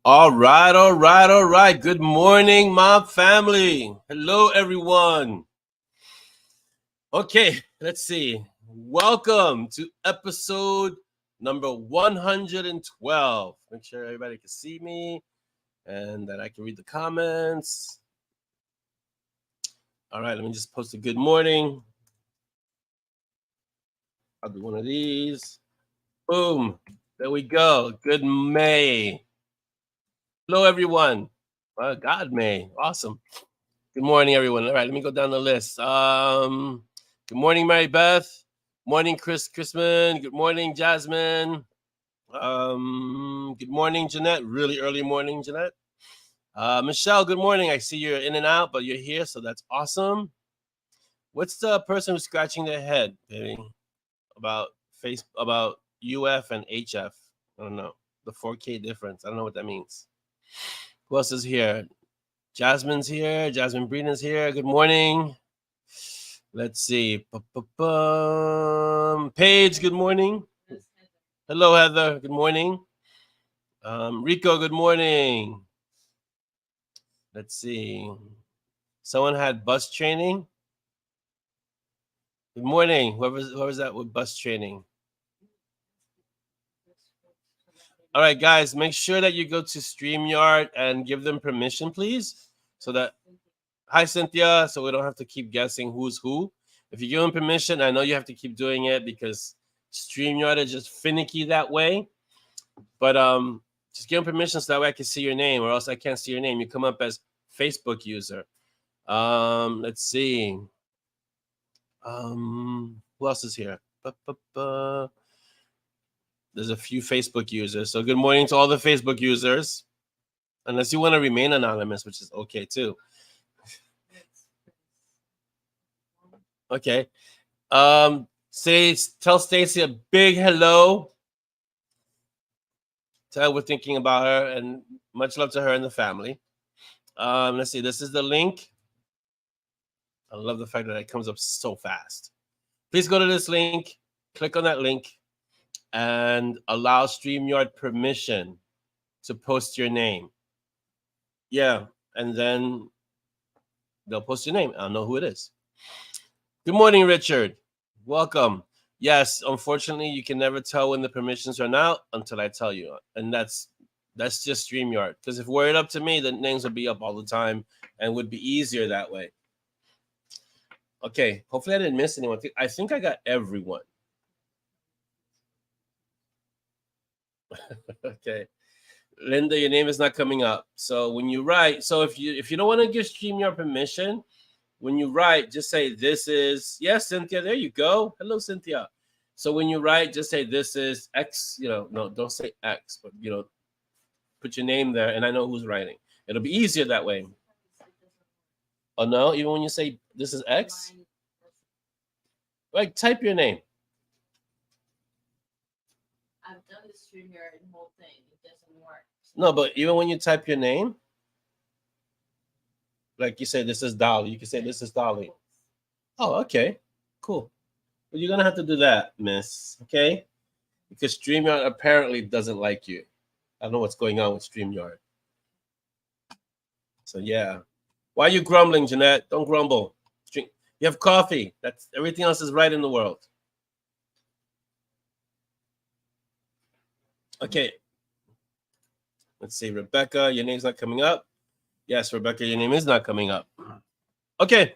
All right, all right, all right. Good morning, mob family. Hello, everyone. Okay, let's see. Welcome to episode number 112. Make sure everybody can see me and that I can read the comments. All right, let me just post a good morning. I'll do one of these. Boom. There we go. Good May. Hello, everyone. God, May. Awesome. Good morning, everyone. All right, let me go down the list. Good morning, Mary Beth. Morning, Chrisman. Good morning, Jasmine. Good morning, Jeanette. Really early morning, Jeanette. Michelle, good morning. I see you're in and out, but you're here, so that's awesome. What's the person who's scratching their head, baby? About UF and HF? I don't know. The 4K difference. I don't know what that means. Who else is here? Jasmine's here. Jasmine Breeden's here. Good morning. Let's see. Paige, good morning. Hello, Heather. Good morning. Rico, good morning. Let's see. Someone had bus training. Good morning. Whoever's that with bus training. All right, guys, make sure that you go to StreamYard and give them permission, please. So that, hi, Cynthia. So we don't have to keep guessing who's who. If you give them permission, I know you have to keep doing it because StreamYard is just finicky that way. But just give them permission so that way I can see your name, or else I can't see your name. You come up as Facebook user. Let's see. Who else is here? There's a few Facebook users. So good morning to all the Facebook users. Unless you want to remain anonymous, which is okay too. Okay. Tell Stacy a big hello. Tell her we're thinking about her, and much love to her and the family. Let's see. This is the link. I love the fact that it comes up so fast. Please go to this link, click on that link, and allow StreamYard permission to post your name. Yeah, and then they'll post your name. I'll know who it is. Good morning, Richard. Welcome. Yes, unfortunately, you can never tell when the permissions run out until I tell you, and that's just StreamYard. Because if it were up to me, the names would be up all the time and would be easier that way. Okay, hopefully I didn't miss anyone. I think I got everyone. Okay, Linda, your name is not coming up. So when you write, so if you don't want to give StreamYard permission, when you write, just say this is, yes, Cynthia, there you go. Hello, Cynthia. So when you write, just say this is X, no, don't say X, but put your name there and I know who's writing. It'll be easier that way. Oh no, even when you say this is X? Like type your name. I've done the StreamYard whole thing. It doesn't work. No, but even when you type your name, like you say this is Dolly, you can say this is Dolly. Oh, okay. Cool. Well, you're gonna have to do that, miss. Okay? Because StreamYard apparently doesn't like you. I don't know what's going on with StreamYard. So yeah. Why are you grumbling, Jeanette? Don't grumble. You have coffee. That's everything else is right in the world. Okay. Let's see, Rebecca, your name's not coming up. Yes, Rebecca, your name is not coming up. Okay.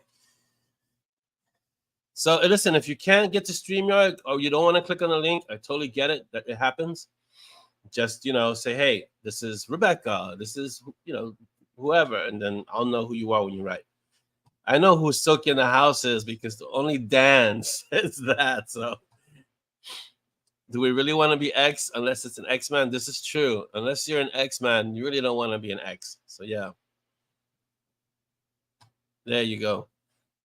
So listen, if you can't get to StreamYard or you don't want to click on the link, I totally get it that it happens. Just say, hey, this is Rebecca. This is whoever, and then I'll know who you are when you write. I know who Silky in the house is because only Dan says that. So, do we really want to be X unless it's an X-Man? This is true. Unless you're an X-Man, you really don't want to be an X. So, yeah. There you go.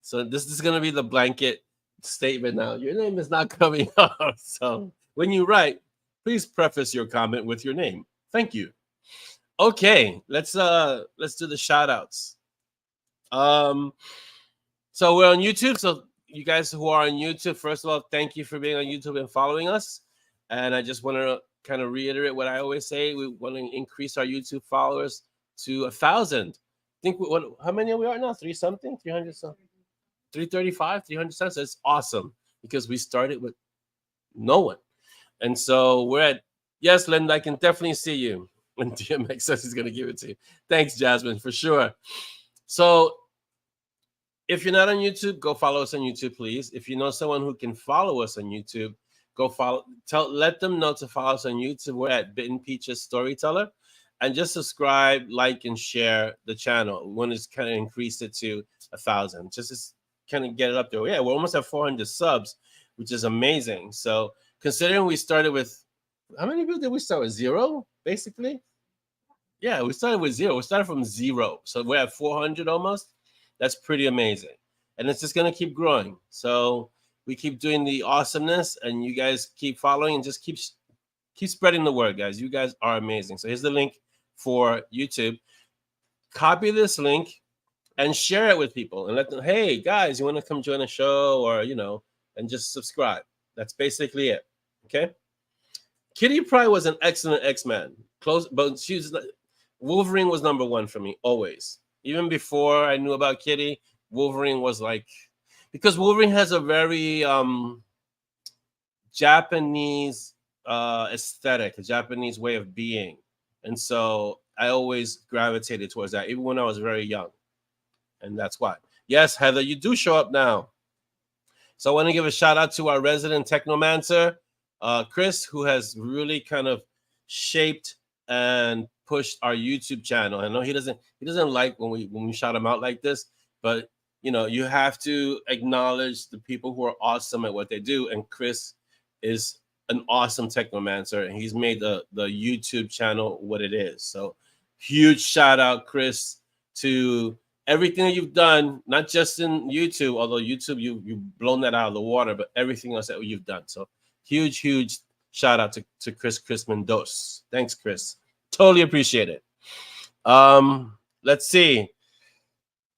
So, this is going to be the blanket statement now. Your name is not coming up. So, when you write, please preface your comment with your name. Thank you. Okay, let's do the shout outs. So we're on YouTube. So you guys who are on YouTube, first of all, thank you for being on YouTube and following us. And I just want to kind of reiterate what I always say. We want to increase our YouTube followers to 1,000. I think how many are we now? 300 something, 335, 300 cents. That's awesome because we started with no one. And so we're at, yes, Linda, I can definitely see you. And DMX says he's going to give it to you. Thanks, Jasmine, for sure. So if you're not on YouTube, go follow us on YouTube, please. If you know someone who can follow us on YouTube, go follow. Let them know to follow us on YouTube. We're at Bitten Peaches Storyteller. And just subscribe, like, and share the channel. We want to kind of increase it to 1,000. Just to kind of get it up there. Yeah, we're almost at 400 subs, which is amazing. So considering we started with, how many people did we start with? 0, basically? Yeah, we started with 0. We started from 0. So we're at 400 almost. That's pretty amazing. And it's just going to keep growing. So we keep doing the awesomeness, and you guys keep following and just keep spreading the word, guys. You guys are amazing. So here's the link for YouTube. Copy this link and share it with people and let them, hey, guys, you want to come join a show or, and just subscribe. That's basically it. Okay? Kitty Pryde was an excellent X-Man. Close, but Wolverine was number 1 for me, always. Even before I knew about Kitty, Wolverine was like, because Wolverine has a very Japanese aesthetic, a Japanese way of being, and so I always gravitated towards that, even when I was very young, and that's why. Yes, Heather, you do show up now. So I want to give a shout out to our resident technomancer, Chris, who has really kind of shaped and pushed our YouTube channel. I know he doesn't like when we shout him out like this, but you know, you have to acknowledge the people who are awesome at what they do, and Chris is an awesome technomancer, and he's made the YouTube channel what it is. So huge shout out, Chris, to everything that you've done, not just in YouTube, although YouTube you've blown that out of the water, but everything else that you've done. So huge shout out to Chris Mendoza. Thanks, Chris. Totally appreciate it. Let's see.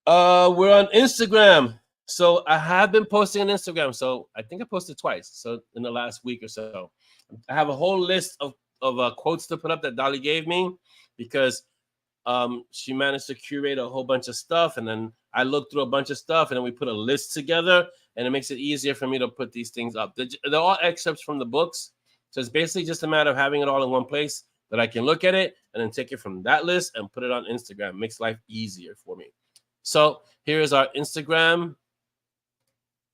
We're on Instagram. So I have been posting on Instagram. So I think I posted twice. So in the last week or so, I have a whole list of quotes to put up that Dolly gave me, because she managed to curate a whole bunch of stuff, and then I looked through a bunch of stuff, and then we put a list together, and it makes it easier for me to put these things up. They're all excerpts from the books, so it's basically just a matter of having it all in one place that I can look at it and then take it from that list and put it on Instagram. It makes life easier for me. So here is our Instagram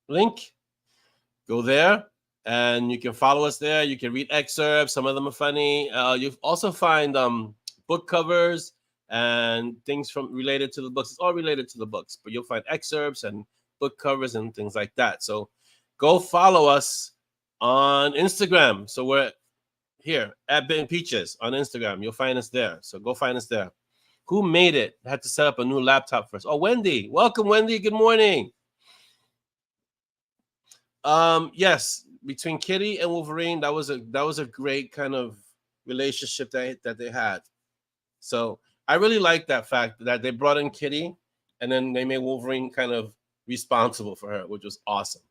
link. Go there, and you can follow us there. You can read excerpts. Some of them are funny. You also find book covers and things from related to the books. It's all related to the books, but you'll find excerpts and book covers and things like that. So go follow us on Instagram. So we're here at Ben Peaches on Instagram. You'll find us there. So go find us there. Who made it? I had to set up a new laptop first. Oh, Wendy. Welcome, Wendy. Good morning. Yes, between Kitty and Wolverine, that was a great kind of relationship that they had. So I really like that fact that they brought in Kitty, and then they made Wolverine kind of responsible for her, which was awesome.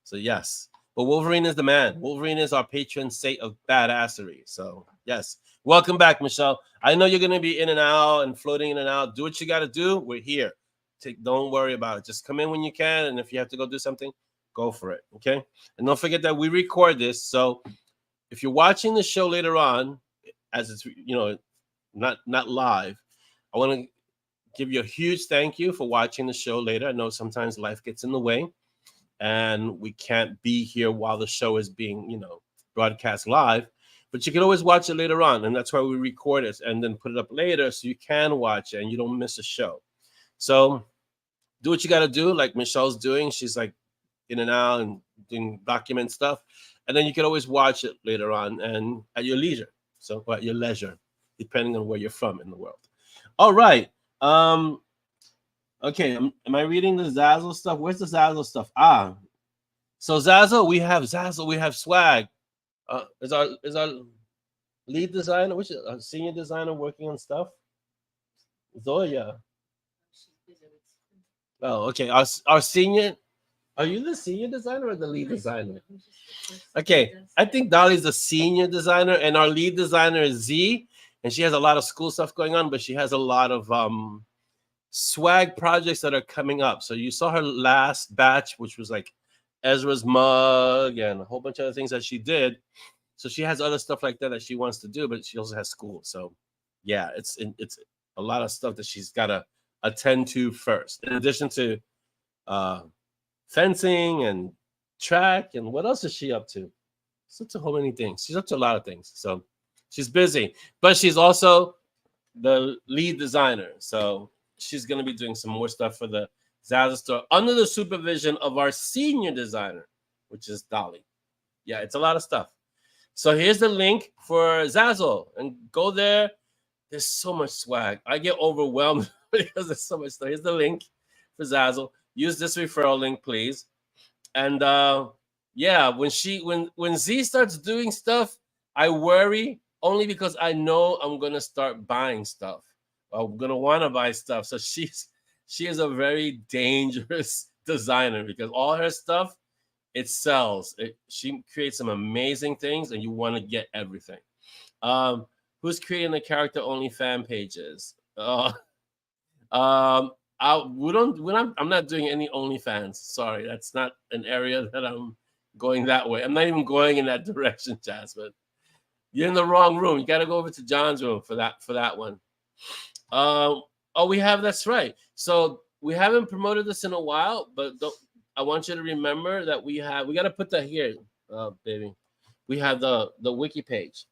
So yes, but Wolverine is the man. Wolverine is our patron saint of badassery. So yes, welcome back, Michelle. I know you're gonna be in and out and floating in and out. Do what you got to do. We're here. Don't worry about it. Just come in when you can, and if you have to go do something, go for it. Okay, and don't forget that we record this. So if you're watching the show later on, as it's not live, I want to give you a huge thank you for watching the show later. I know sometimes life gets in the way and we can't be here while the show is being, broadcast live, but you can always watch it later on, and that's why we record it and then put it up later so you can watch it and you don't miss a show. So do what you got to do, like Michelle's doing. She's like in and out and doing document stuff, and then you can always watch it later on and at your leisure. So at your leisure, depending on where you're from in the world. All right. Okay. Am I reading the Zazzle stuff? Where's the Zazzle stuff? So Zazzle, we have swag. Is our lead designer, which is our senior designer, working on stuff? Zoya. Oh, okay. Our senior. Are you the senior designer or the lead designer? Okay, I think Dolly's the senior designer, and our lead designer is Z, and she has a lot of school stuff going on, but she has a lot of swag projects that are coming up. So you saw her last batch, which was like Ezra's mug and a whole bunch of other things that she did. So she has other stuff like that she wants to do, but she also has school. So yeah, it's a lot of stuff that she's got to attend to first, in addition to fencing and track. And what else is she up to? She's up to so many things. She's up to a lot of things. So she's busy, but she's also the lead designer. So she's going to be doing some more stuff for the Zazzle store under the supervision of our senior designer, which is Dolly. Yeah, it's a lot of stuff. So here's the link for Zazzle, and go there. There's so much swag. I get overwhelmed because there's so much stuff. Here's the link for Zazzle. Use this referral link, please. And yeah, when Z starts doing stuff, I worry only because I know I'm gonna start buying stuff. I'm gonna want to buy stuff. So she is a very dangerous designer, because all her stuff, it sells. She creates some amazing things, and you want to get everything. Who's creating the character only fan pages? I'm not doing any OnlyFans. Sorry, that's not an area that I'm going that way. I'm not even going in that direction, Jasmine. You're in the wrong room. You got to go over to John's room for that one. Oh, we have, that's right. So we haven't promoted this in a while, but I want you to remember that we got to put that here, baby. We have the wiki page.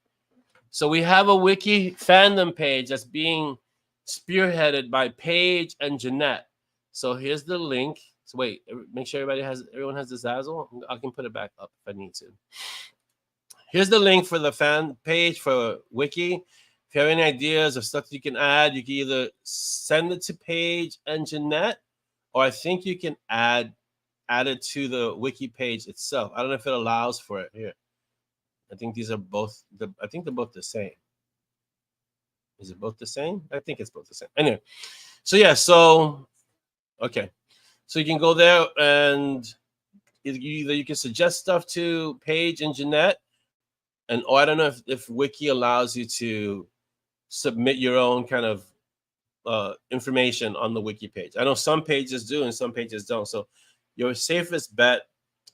So we have a wiki fandom page that's being spearheaded by Paige and Jeanette. So here's the link. So wait, make sure everyone has the Zazzle. I can put it back up if I need to. Here's the link for the fan page for wiki. If you have any ideas of stuff you can add, you can either send it to Paige and Jeanette, or I think you can add it to the wiki page itself. I don't know if it allows for it here. I think these are both I think they're both the same. Is it both the same? I think it's both the same. Anyway, so yeah, okay. So you can go there and either you can suggest stuff to Paige and Jeanette, or I don't know if wiki allows you to submit your own kind of information on the wiki page. I know some pages do and some pages don't. So your safest bet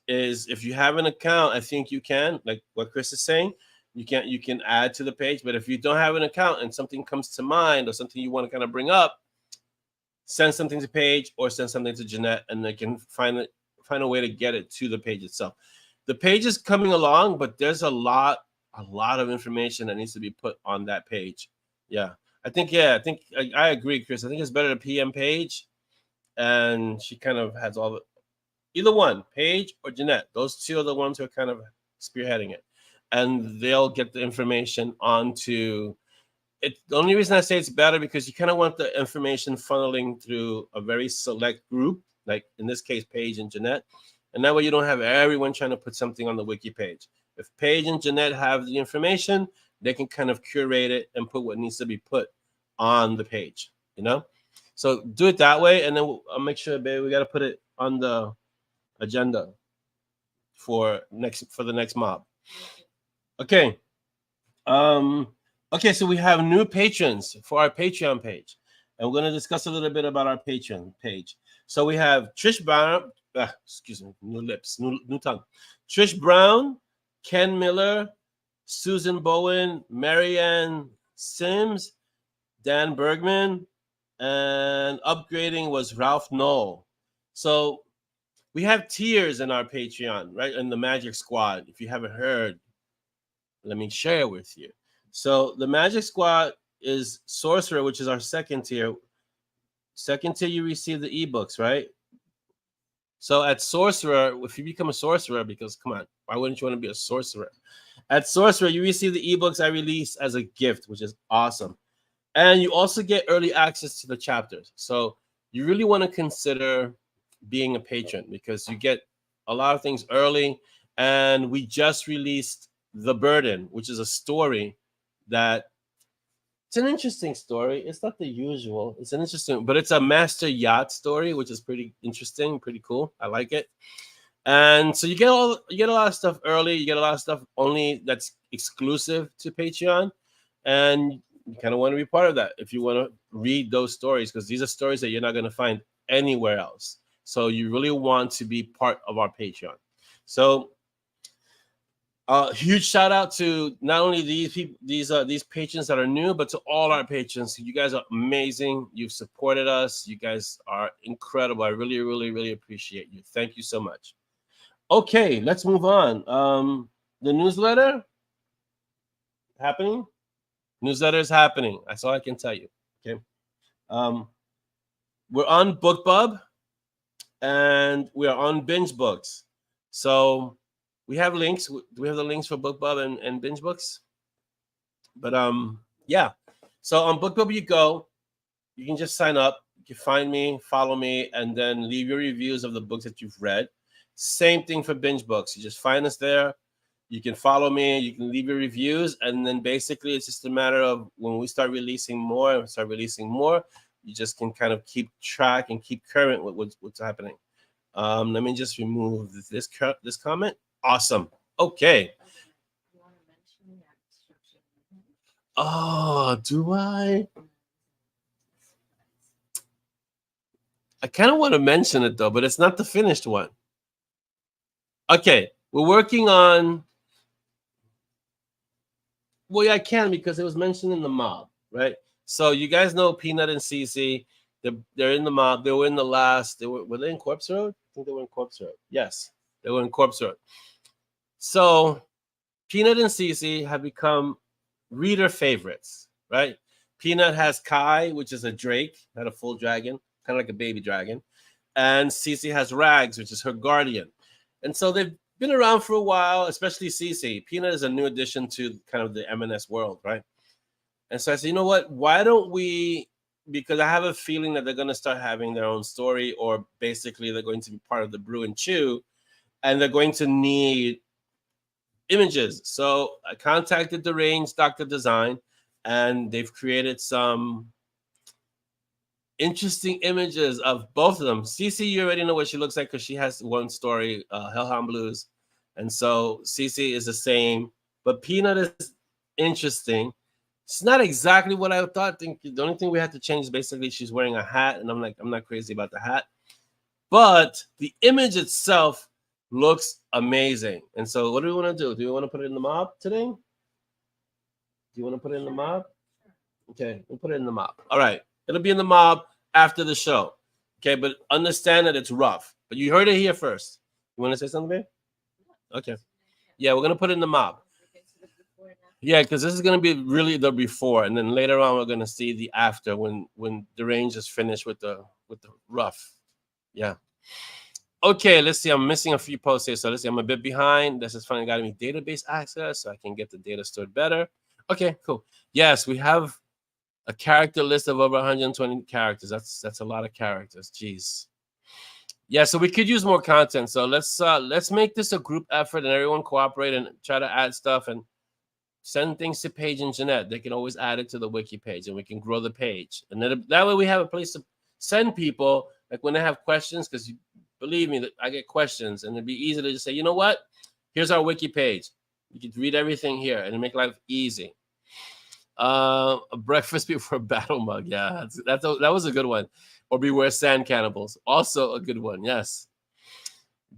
is if you have an account, I think you can, like what Chris is saying, you can add to the page. But if you don't have an account and something comes to mind or something you want to kind of bring up, send something to Paige or send something to Jeanette, and they can find a way to get it to the page itself. The page is coming along, but there's a lot of information that needs to be put on that page. Yeah, I think I agree, Chris. I think it's better to PM Paige, and she kind of has all the. Either one, Paige or Jeanette. Those two are the ones who are kind of spearheading it. And they'll get the information onto it. The only reason I say it's better because you kind of want the information funneling through a very select group, like in this case, Paige and Jeanette. And that way you don't have everyone trying to put something on the wiki page. If Paige and Jeanette have the information, they can kind of curate it and put what needs to be put on the page, So do it that way, and then I'll make sure, babe, we got to put it on the agenda for the next mob. Okay. Okay, so we have new patrons for our Patreon page. And we're going to discuss a little bit about our Patreon page. So we have Trish Brown, excuse me, new tongue. Trish Brown, Ken Miller, Susan Bowen, Marianne Sims, Dan Bergman, and upgrading was Ralph Knoll. So we have tiers in our Patreon, right? In the Magic Squad. If you haven't heard, let me share it with you. So the Magic Squad is Sorcerer, which is our second tier. Second tier, you receive the ebooks, right? So at Sorcerer, if you become a Sorcerer, because come on, why wouldn't you want to be a Sorcerer? At Sorcerer, you receive the ebooks I release as a gift, which is awesome. And you also get early access to the chapters. So you really want to consider being a patron because you get a lot of things early. And we just released The Burden, which is a story that it's an interesting story. It's not the usual. It's an interesting, but it's a master yacht story, which is pretty interesting, pretty cool. I like it. And so you get a lot of stuff early. You get a lot of stuff only that's exclusive to Patreon, and you kind of want to be part of that if you want to read those stories, because these are stories that you're not going to find anywhere else. So you really want to be part of our Patreon. So huge shout out to not only these people, these patrons that are new, but to all our patrons. You guys are amazing. You've supported us. You guys are incredible. I really, really, really appreciate you. Thank you so much. Okay, let's move on. The newsletter happening. Newsletter is happening. That's all I can tell you. Okay. We're on BookBub and we are on BingeBooks. So we have links. Do we have the links for BookBub and BingeBooks? But yeah. So on BookBub you go. You can just sign up. You can find me, follow me, and then leave your reviews of the books that you've read. Same thing for BingeBooks. You just find us there. You can follow me. You can leave your reviews, and then basically it's just a matter of when we start releasing more, you just can kind of keep track and keep current with what's happening. Let me just remove this comment. Awesome. Okay. Oh, do I? I kind of want to mention it though, but it's not the finished one. Okay, we're working on. Well, yeah, I can because it was mentioned in the mob, right? So you guys know Peanut and Cece. They're in the mob. They were in the last. Were they in Corpse Road? I think they were in Corpse Road. Yes, they were in Corpse Road. So Peanut and Cece have become reader favorites, right? Peanut has Kai, which is a drake, not a full dragon, kind of like a baby dragon, and Cece has Rags, which is her guardian. And so they've been around for a while, especially Cece. Peanut is a new addition to kind of the M&S world, right? And so I said, you know what? Why don't we? Because I have a feeling that they're going to start having their own story, or basically they're going to be part of the Brew and Chew, and they're going to need images. So I contacted the Range Doctor Design, and they've created some interesting images of both of them. Cece, you already know what she looks like because she has one story, Hellhound Blues, and so Cece is the same. But Peanut is interesting. It's not exactly what I thought. I think the only thing we had to change is basically she's wearing a hat, and I'm not crazy about the hat, but the image itself looks amazing. And so, what do we want to do? Do we want to put it in the mob today? Do you want to put it in the mob? Okay, we'll put it in the mob. All right, it'll be in the mob after the show. Okay, but understand that it's rough. But you heard it here first. You want to say something, babe? Okay. Yeah, we're gonna put it in the mob. Yeah, because this is gonna be really the before, and then later on we're gonna see the after when the Range is finished with the rough. Yeah. Okay, let's see. I'm missing a few posts here, so let's see. I'm a bit behind. This is finally got me database access, so I can get the data stored better. Okay, cool. Yes, we have a character list of over 120 characters. That's a lot of characters. Jeez. Yeah, so we could use more content. So let's make this a group effort and everyone cooperate and try to add stuff and send things to Paige and Jeanette. They can always add it to the wiki page and we can grow the page. And then that way we have a place to send people, like when they have questions, because believe me, I get questions, and it'd be easy to just say, you know what? Here's our wiki page. You can read everything here and make life easy. A breakfast before battle mug. Yeah, that was a good one. Or beware sand cannibals. Also a good one. Yes.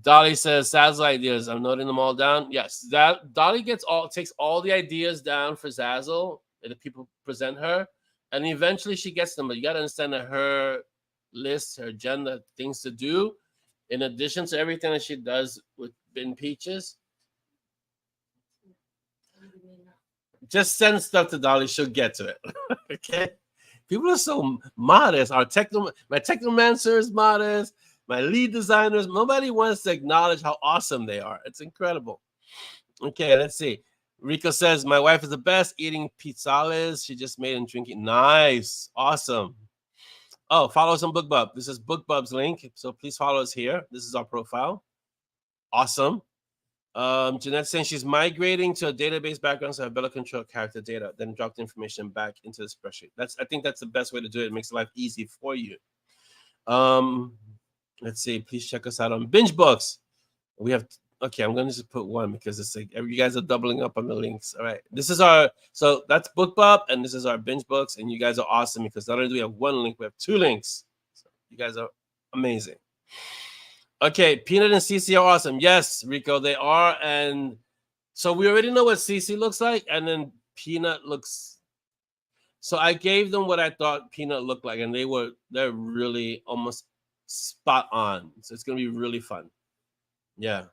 Dolly says, Zazzle ideas. I'm noting them all down. Yes, Dolly takes all the ideas down for Zazzle and the people present her, and eventually she gets them. But you got to understand that her list, her agenda, things to do, in addition to everything that she does with Bin Peaches, just send stuff to Dolly. She'll get to it. Okay. People are so modest. My technomancer is modest. My lead designers, nobody wants to acknowledge how awesome they are. It's incredible. Okay, let's see. Rico says, my wife is the best eating pizzales. She just made and drinking. Nice. Awesome. Oh, follow us on BookBub. This is BookBub's link. So please follow us here. This is our profile. Awesome. Jeanette saying she's migrating to a database background so I have better control character data, then drop the information back into the spreadsheet. I think that's the best way to do it. It makes life easy for you. Let's see. Please check us out on Binge Books. We have okay. I'm gonna just put one because it's like you guys are doubling up on the links. All right. This is so that's BookBub and this is our Binge Books, and you guys are awesome because not only do we have one link, we have two links. So you guys are amazing. Okay, Peanut and Cece are awesome. Yes, Rico, they are, and so we already know what Cece looks like, and then Peanut looks. So I gave them what I thought Peanut looked like, and they're really almost spot on. So it's gonna be really fun. Yeah.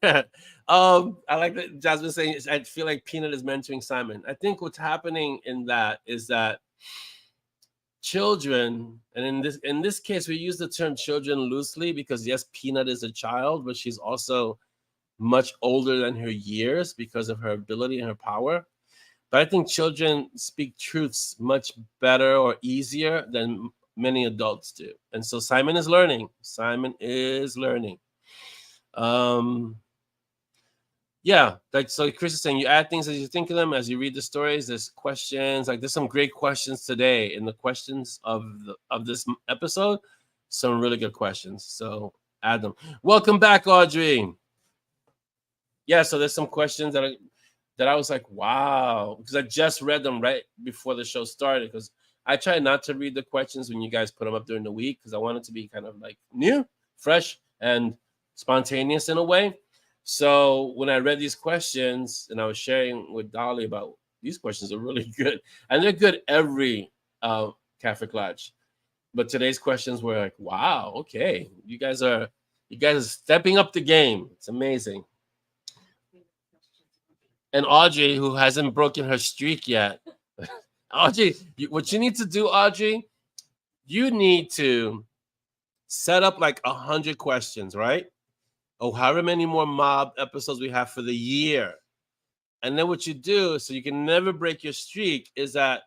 I like that Jasmine saying I feel like Peanut is mentoring Simon. I think what's happening in that is that children, and in this case we use the term children loosely because yes, Peanut is a child, but she's also much older than her years because of her ability and her power. But I think children speak truths much better or easier than many adults do. And so Simon is learning. Yeah, like so Chris is saying you add things as you think of them, as you read the stories. There's questions, like there's some great questions today in the questions of this episode. Some really good questions. So add them. Welcome back, Audrey. Yeah, so there's some questions that I was like, wow, because I just read them right before the show started because I try not to read the questions when you guys put them up during the week because I want it to be kind of like new, fresh, and spontaneous in a way. So when I read these questions and I was sharing with Dolly about these questions are really good, and they're good every Kaffeeklatsch. But today's questions were like, wow, okay, you guys are stepping up the game. It's amazing. And Audrey, who hasn't broken her streak yet, Audrey, what you need to do, Audrey, you need to set up like 100 questions, right? Oh, however many more MoB episodes we have for the year. And then what you do, so you can never break your streak, is that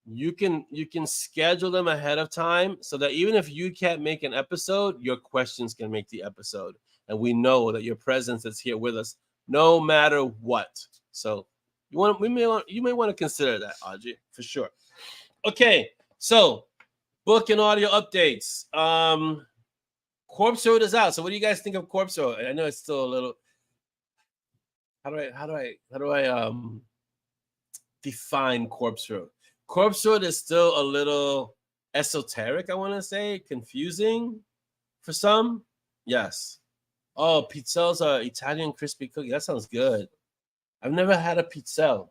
you can schedule them ahead of time so that even if you can't make an episode, your questions can make the episode. And we know that your presence is here with us no matter what. So you may want to consider that, Audrey, for sure. Okay, so book and audio updates. Corpse Road is out. So what do you guys think of Corpse Road? I know it's still a little. How do I define Corpse Road? Corpse Road is still a little esoteric, I want to say, confusing for some. Yes. Oh, pizzelles are Italian crispy cookie. That sounds good. I've never had a pizzelle.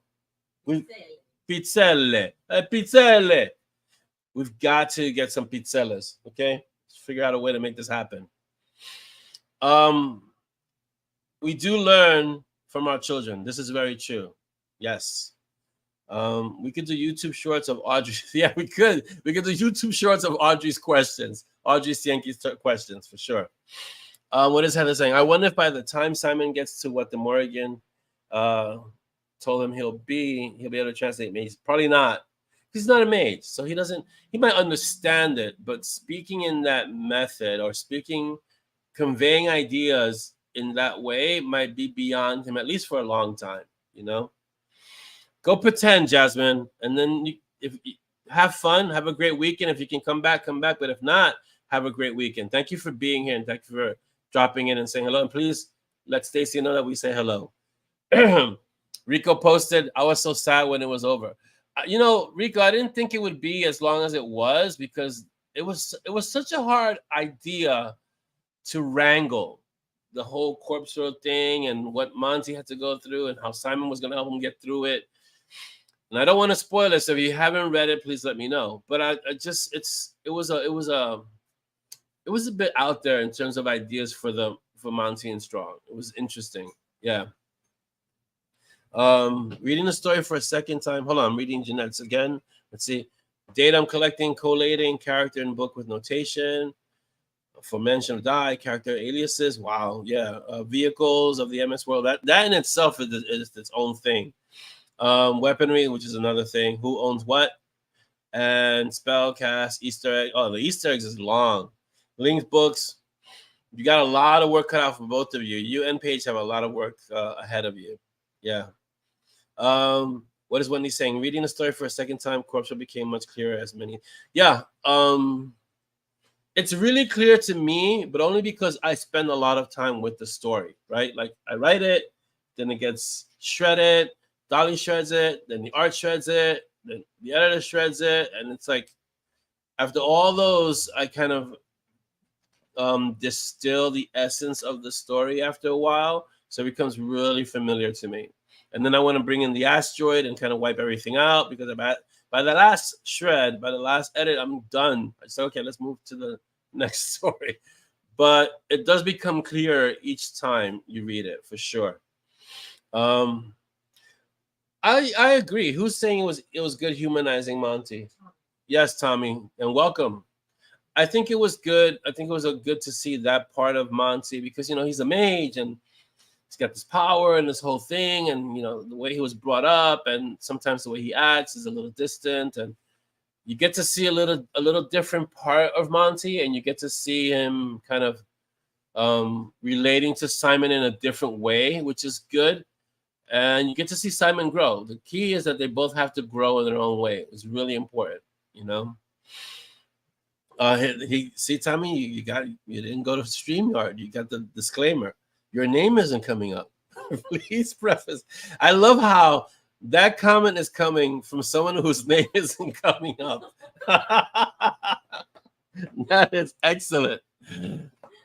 Pizzelle. Pizzelle. We've got to get some pizzelles, okay? Let's figure out a way to make this happen. We do learn from our children. This is very true. Yes. We could do YouTube shorts of Audrey. Yeah, we could. We could do YouTube shorts of Audrey's questions. Audrey Sienki's questions, for sure. What is Heather saying? I wonder if by the time Simon gets to what the Morrigan told him he'll be able to translate mage. Probably not. He's not a mage, so he might understand it, but speaking in that method or conveying ideas in that way might be beyond him, at least for a long time, you know? Go pretend, Jasmine, and then have fun, have a great weekend. If you can come back, but if not, have a great weekend. Thank you for being here, and thank you for dropping in and saying hello, and please let Stacy know that we say hello. Rico posted, I was so sad when it was over. You know, Rico, I didn't think it would be as long as it was because it was such a hard idea to wrangle, the whole Corpse Road thing and what Monty had to go through and how Simon was going to help him get through it. And I don't want to spoil it, so if you haven't read it, please let me know. But it was a bit out there in terms of ideas for Monty and Strong. It was interesting, yeah. Reading the story for a second time. Hold on, I'm reading Jeanette's again. Let's see. Data I'm collecting, collating, character in book with notation. For mention of die, character aliases. Wow, yeah. Vehicles of the M&S World. That in itself is its own thing. Weaponry, which is another thing. Who owns what? And spell cast, Easter egg. Oh, the Easter eggs is long. Linked books. You got a lot of work cut out for both of you. You and Paige have a lot of work ahead of you. Yeah. What is Wendy saying? Reading the story for a second time, Corpse Road became much clearer as many. Yeah. It's really clear to me, but only because I spend a lot of time with the story, right? Like I write it, then it gets shredded, Dolly shreds it, then the art shreds it, then the editor shreds it, and it's like after all those, I kind of distill the essence of the story after a while, so it becomes really familiar to me. And then I want to bring in the asteroid and kind of wipe everything out because by the last shred, by the last edit, I'm done. I said, okay, let's move to the next story. But it does become clearer each time you read it, for sure. I agree. Who's saying it was good humanizing Monty? Yes, Tommy, and welcome. I think it was good. I think it was good to see that part of Monty because, you know, he's a mage and he's got this power and this whole thing, and you know the way he was brought up, and sometimes the way he acts is a little distant, and you get to see a little different part of Monty, and you get to see him kind of relating to Simon in a different way, which is good, and you get to see Simon grow. The key is that they both have to grow in their own way. It's really important, you know. See, Tommy, you didn't go to StreamYard. You got the disclaimer. Your name isn't coming up. Please preface. I love how That comment is coming from someone whose name isn't coming up. That is excellent.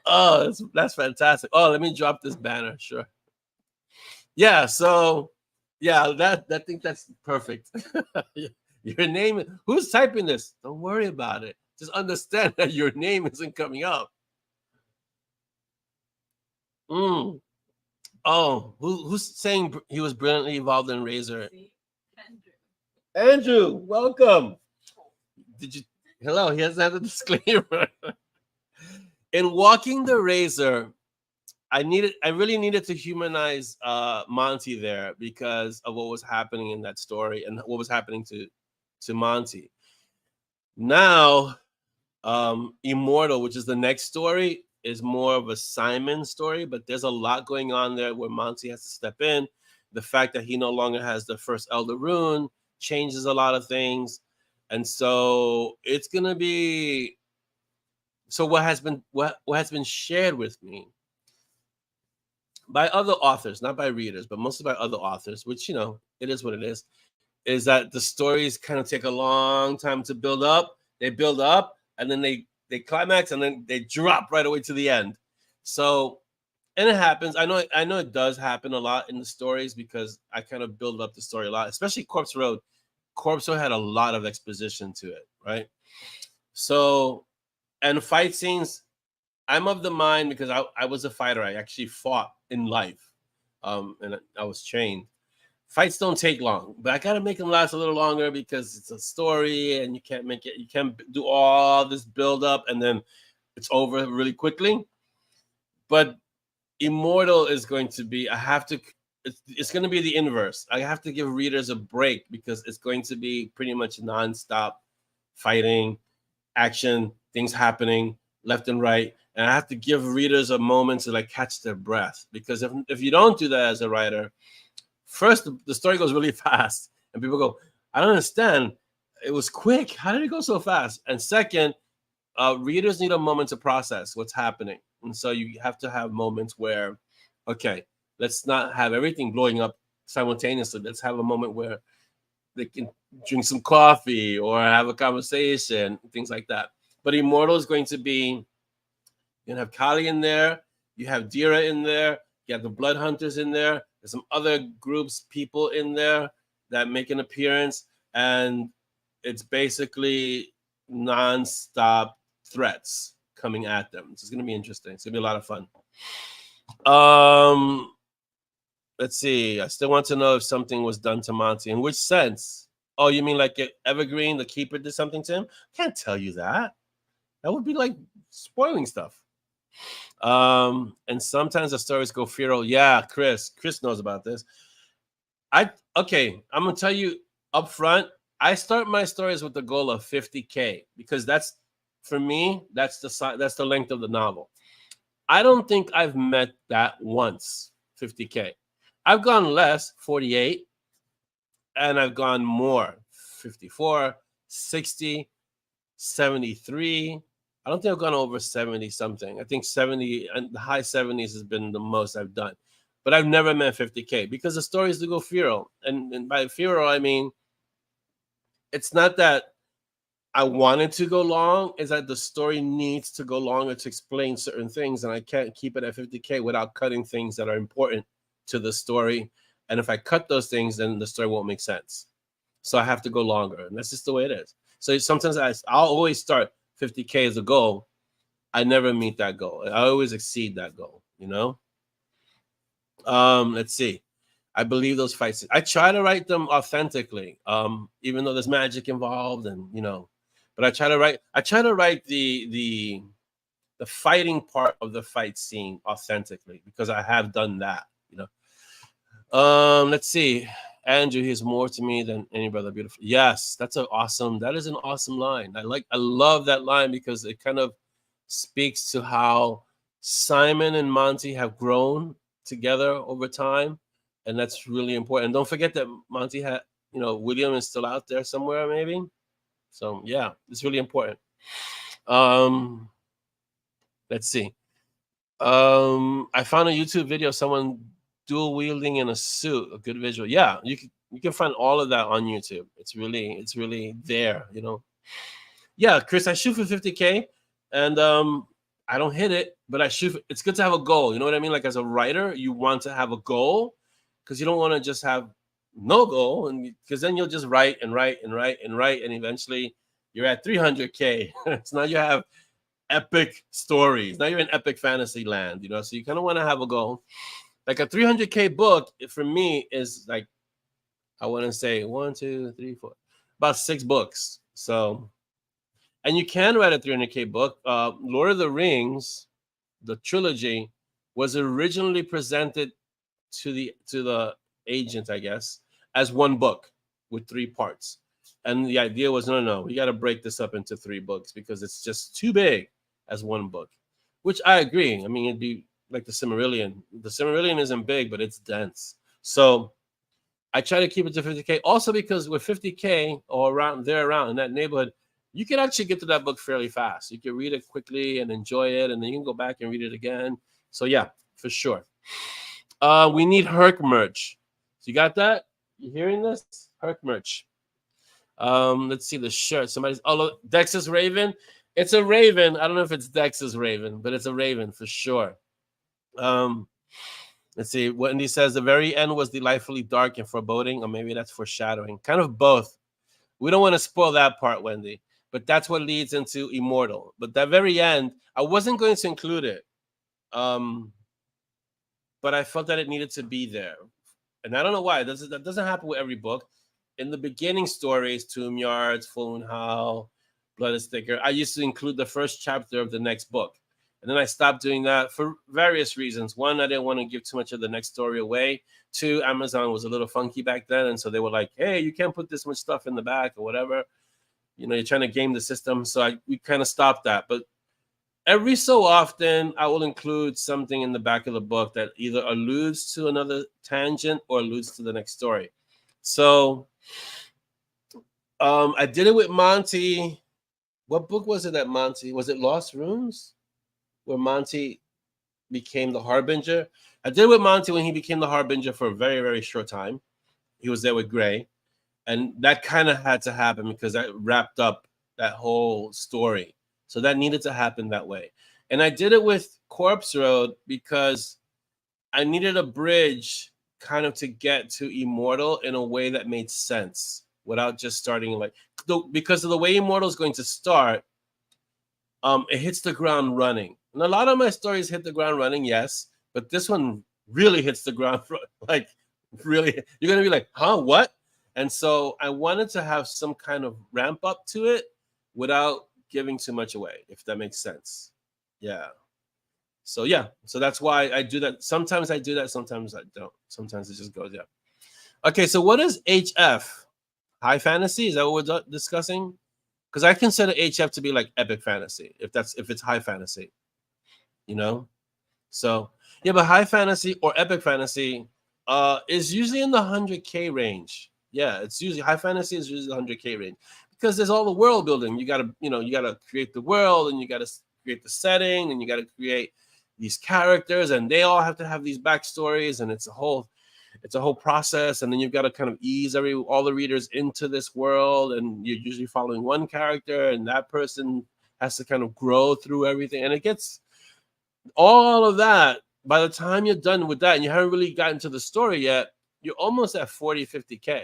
Oh, that's fantastic. Oh, let me drop this banner. Sure. Yeah. So, yeah, that I think that's perfect. Your name. Who's typing this? Don't worry about it. Just understand that your name isn't coming up. Mm. Oh, who's saying he was brilliantly involved in Razor? Andrew. Andrew, welcome. Did you? Hello. He has had a disclaimer. In walking the Razor, I really needed to humanize Monty there because of what was happening in that story and what was happening to Monty. Now, Immortal, which is the next story, is more of a Simon story, but there's a lot going on there where Monty has to step in. The fact that he no longer has the first Elder Rune changes a lot of things. And so it's gonna be so what has been shared with me by other authors, not by readers, but mostly by other authors, which it is what it is that the stories kind of take a long time to build up. They build up and then they climax and then they drop right away to the end. So, and it happens. I know it does happen a lot in the stories because I kind of build up the story a lot, especially Corpse Road. Corpse Road had a lot of exposition to it, right? So, and fight scenes, I'm of the mind because I was a fighter. I actually fought in life, and I was trained. Fights don't take long, but I gotta make them last a little longer because it's a story, and you can't do all this build up and then it's over really quickly. But Immortal is going to be. I have to. It's going to be the inverse. I have to give readers a break because it's going to be pretty much nonstop fighting, action, things happening left and right, and I have to give readers a moment to like catch their breath because if you don't do that as a writer, first the story goes really fast and people go, I don't understand, it was quick, how did it go so fast? And second, readers need a moment to process what's happening, and so you have to have moments where, okay, let's not have everything blowing up simultaneously. Let's have a moment where they can drink some coffee or have a conversation, things like that. But Immortal is going to be, you have Kali in there, you have Dira in there, you have the Blood Hunters in there, there's some other groups, people in there that make an appearance, and it's basically non-stop threats coming at them. So it's going to be interesting. It's going to be a lot of fun. Let's see. I still want to know if something was done to Monty. In which sense? Oh, you mean like Evergreen, the keeper, did something to him? Can't tell you that. That would be like spoiling stuff. And sometimes the stories go feral. Yeah, Chris knows about this. I'm gonna tell you up front. I start my stories with the goal of 50K because that's, for me, that's the length of the novel. I don't think I've met that once, 50K. I've gone less, 48, and I've gone more, 54, 60, 73. I don't think I've gone over 70 something. I think 70 and the high 70s has been the most I've done. But I've never met 50K because the stories do go feral. And by feral, I mean, it's not that I wanted to go long, is that the story needs to go longer to explain certain things. And I can't keep it at 50K without cutting things that are important to the story. And if I cut those things, then the story won't make sense. So I have to go longer. And that's just the way it is. So sometimes I'll always start 50K as a goal. I never meet that goal. I always exceed that goal, Let's see. I believe those fights. I try to write them authentically, even though there's magic involved, and but I try to write the fighting part of the fight scene authentically because I have done that, Let's see. Andrew, he's more to me than any brother beautiful. Yes, that is an awesome line. I love that line because it kind of speaks to how Simon and Monty have grown together over time. And that's really important. And don't forget that Monty had, William is still out there somewhere, maybe. So yeah, it's really important. Let's see. I found a YouTube video of someone dual wielding in a suit. A good visual. Yeah, You can find all of that on YouTube. It's really there, you know. Yeah, Chris, I shoot for 50K, and I don't hit it, but I shoot. It's good to have a goal. You know what I mean? Like as a writer, you want to have a goal because you don't want to just have no goal, and because then you'll just write and write and write and write, and eventually you're at 300K. So now you have epic stories. Now you're in epic fantasy land, you know. So you kind of want to have a goal. Like a 300K book for me is like, I want to say 1, 2, 3, 4, about 6 books. So, and you can write a 300K book. Lord of the Rings, the trilogy, was originally presented to the agent, I guess, as one book with 3 parts. And the idea was, no, we got to break this up into 3 books because it's just too big as one book, which I agree. I mean, it'd be like the Silmarillion. The Silmarillion isn't big, but it's dense. So I try to keep it to 50K. Also because with 50K or around in that neighborhood, you can actually get to that book fairly fast. You can read it quickly and enjoy it, and then you can go back and read it again. So yeah, for sure. We need Herc merch. So you got that? You hearing this? Herc merch. Let's see the shirt. Dex's Raven. It's a raven. I don't know if it's Dex's Raven, but it's a raven for sure. Let's see. Wendy says the very end was delightfully dark and foreboding, or maybe that's foreshadowing. Kind of both. We don't want to spoil that part, Wendy, but that's what leads into Immortal. But that very end, I wasn't going to include it, but I felt that it needed to be there, and I don't know why. That doesn't happen with every book. In the beginning stories, Tomb Yards, Full Moon Howl, Blood is Thicker, I used to include the first chapter of the next book. And then I stopped doing that for various reasons. 1, I didn't want to give too much of the next story away. 2, Amazon was a little funky back then. And so they were like, hey, you can't put this much stuff in the back or whatever. You know, you're trying to game the system. So we kind of stopped that. But every so often, I will include something in the back of the book that either alludes to another tangent or alludes to the next story. So I did it with Monty. What book was it that Monty? Was it Lost Runes? Where Monty became the Harbinger. I did it with Monty when he became the Harbinger for a very, very short time. He was there with Gray. And that kind of had to happen because that wrapped up that whole story. So that needed to happen that way. And I did it with Corpse Road because I needed a bridge kind of to get to Immortal in a way that made sense without just starting like, because of the way Immortal is going to start, it hits the ground running. And a lot of my stories hit the ground running, yes, but this one really hits the ground, like really, you're going to be like, huh, what? And so I wanted to have some kind of ramp up to it without giving too much away, if that makes sense. Yeah. So yeah, so that's why I do that. Sometimes I do that, sometimes I don't. Sometimes it just goes, yeah. Okay, so what is HF? High fantasy? Is that what we're discussing? Because I consider HF to be like epic fantasy, if it's high fantasy, you know? So yeah, but high fantasy or epic fantasy is usually in the 100K range. Yeah, it's usually high fantasy is usually the 100K range because there's all the world building. You gotta create the world, and you gotta create the setting, and you gotta create these characters, and they all have to have these backstories, and it's a whole process. And then you've got to kind of ease all the readers into this world, and you're usually following one character, and that person has to kind of grow through everything, and it gets all of that. By the time you're done with that and you haven't really gotten to the story yet, you're almost at 40-50K.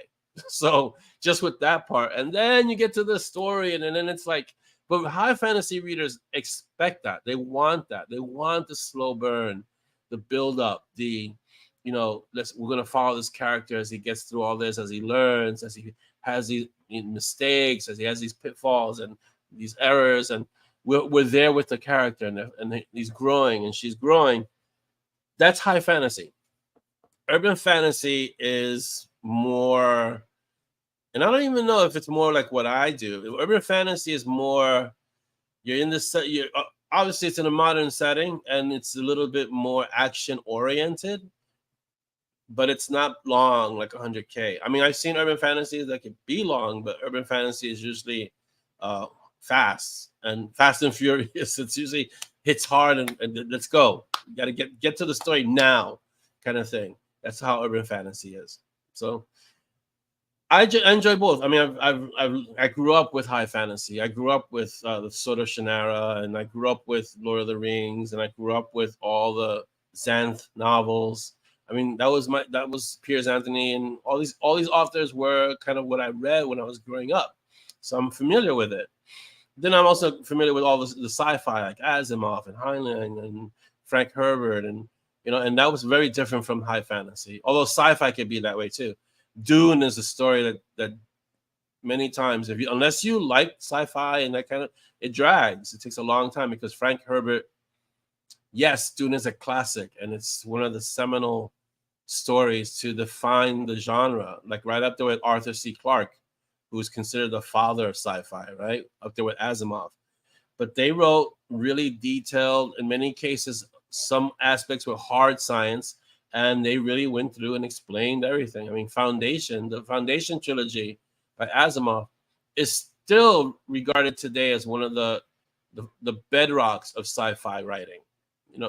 So just with that part, and then you get to the story, and then it's like, but high fantasy readers expect that. They want that. They want the slow burn, the build up, we're gonna follow this character as he gets through all this, as he learns, as he has these mistakes, as he has these pitfalls and these errors, and we're there with the character, and he's growing and she's growing. That's high fantasy. Urban fantasy is more, and I don't even know if it's more like what I do. Urban fantasy is more, you're in this, obviously it's in a modern setting, and it's a little bit more action oriented, but it's not long like 100K. I mean, I've seen urban fantasies that could be long, but urban fantasy is usually fast and furious. It's usually hits hard and let's go. You got to get to the story now, kind of thing. That's how urban fantasy is. So I enjoy both. I mean, I grew up with high fantasy. I grew up with the Sword of Shannara, and I grew up with Lord of the Rings, and I grew up with all the Xanth novels. I mean, that was Piers Anthony, and all these authors were kind of what I read when I was growing up, so I'm familiar with it. Then I'm also familiar with all the sci-fi like Asimov and Heinlein and Frank Herbert, and and that was very different from high fantasy. Although sci-fi could be that way too. Dune is a story that many times, if you unless you like sci-fi and that kind of, it drags. It takes a long time because Frank Herbert, yes, Dune is a classic and it's one of the seminal stories to define the genre, like right up there with Arthur C. Clarke, who is considered the father of sci-fi, right up there with Asimov. But they wrote really detailed, in many cases, some aspects were hard science, and they really went through and explained everything. I mean, the Foundation trilogy by Asimov is still regarded today as one of the bedrocks of sci-fi writing.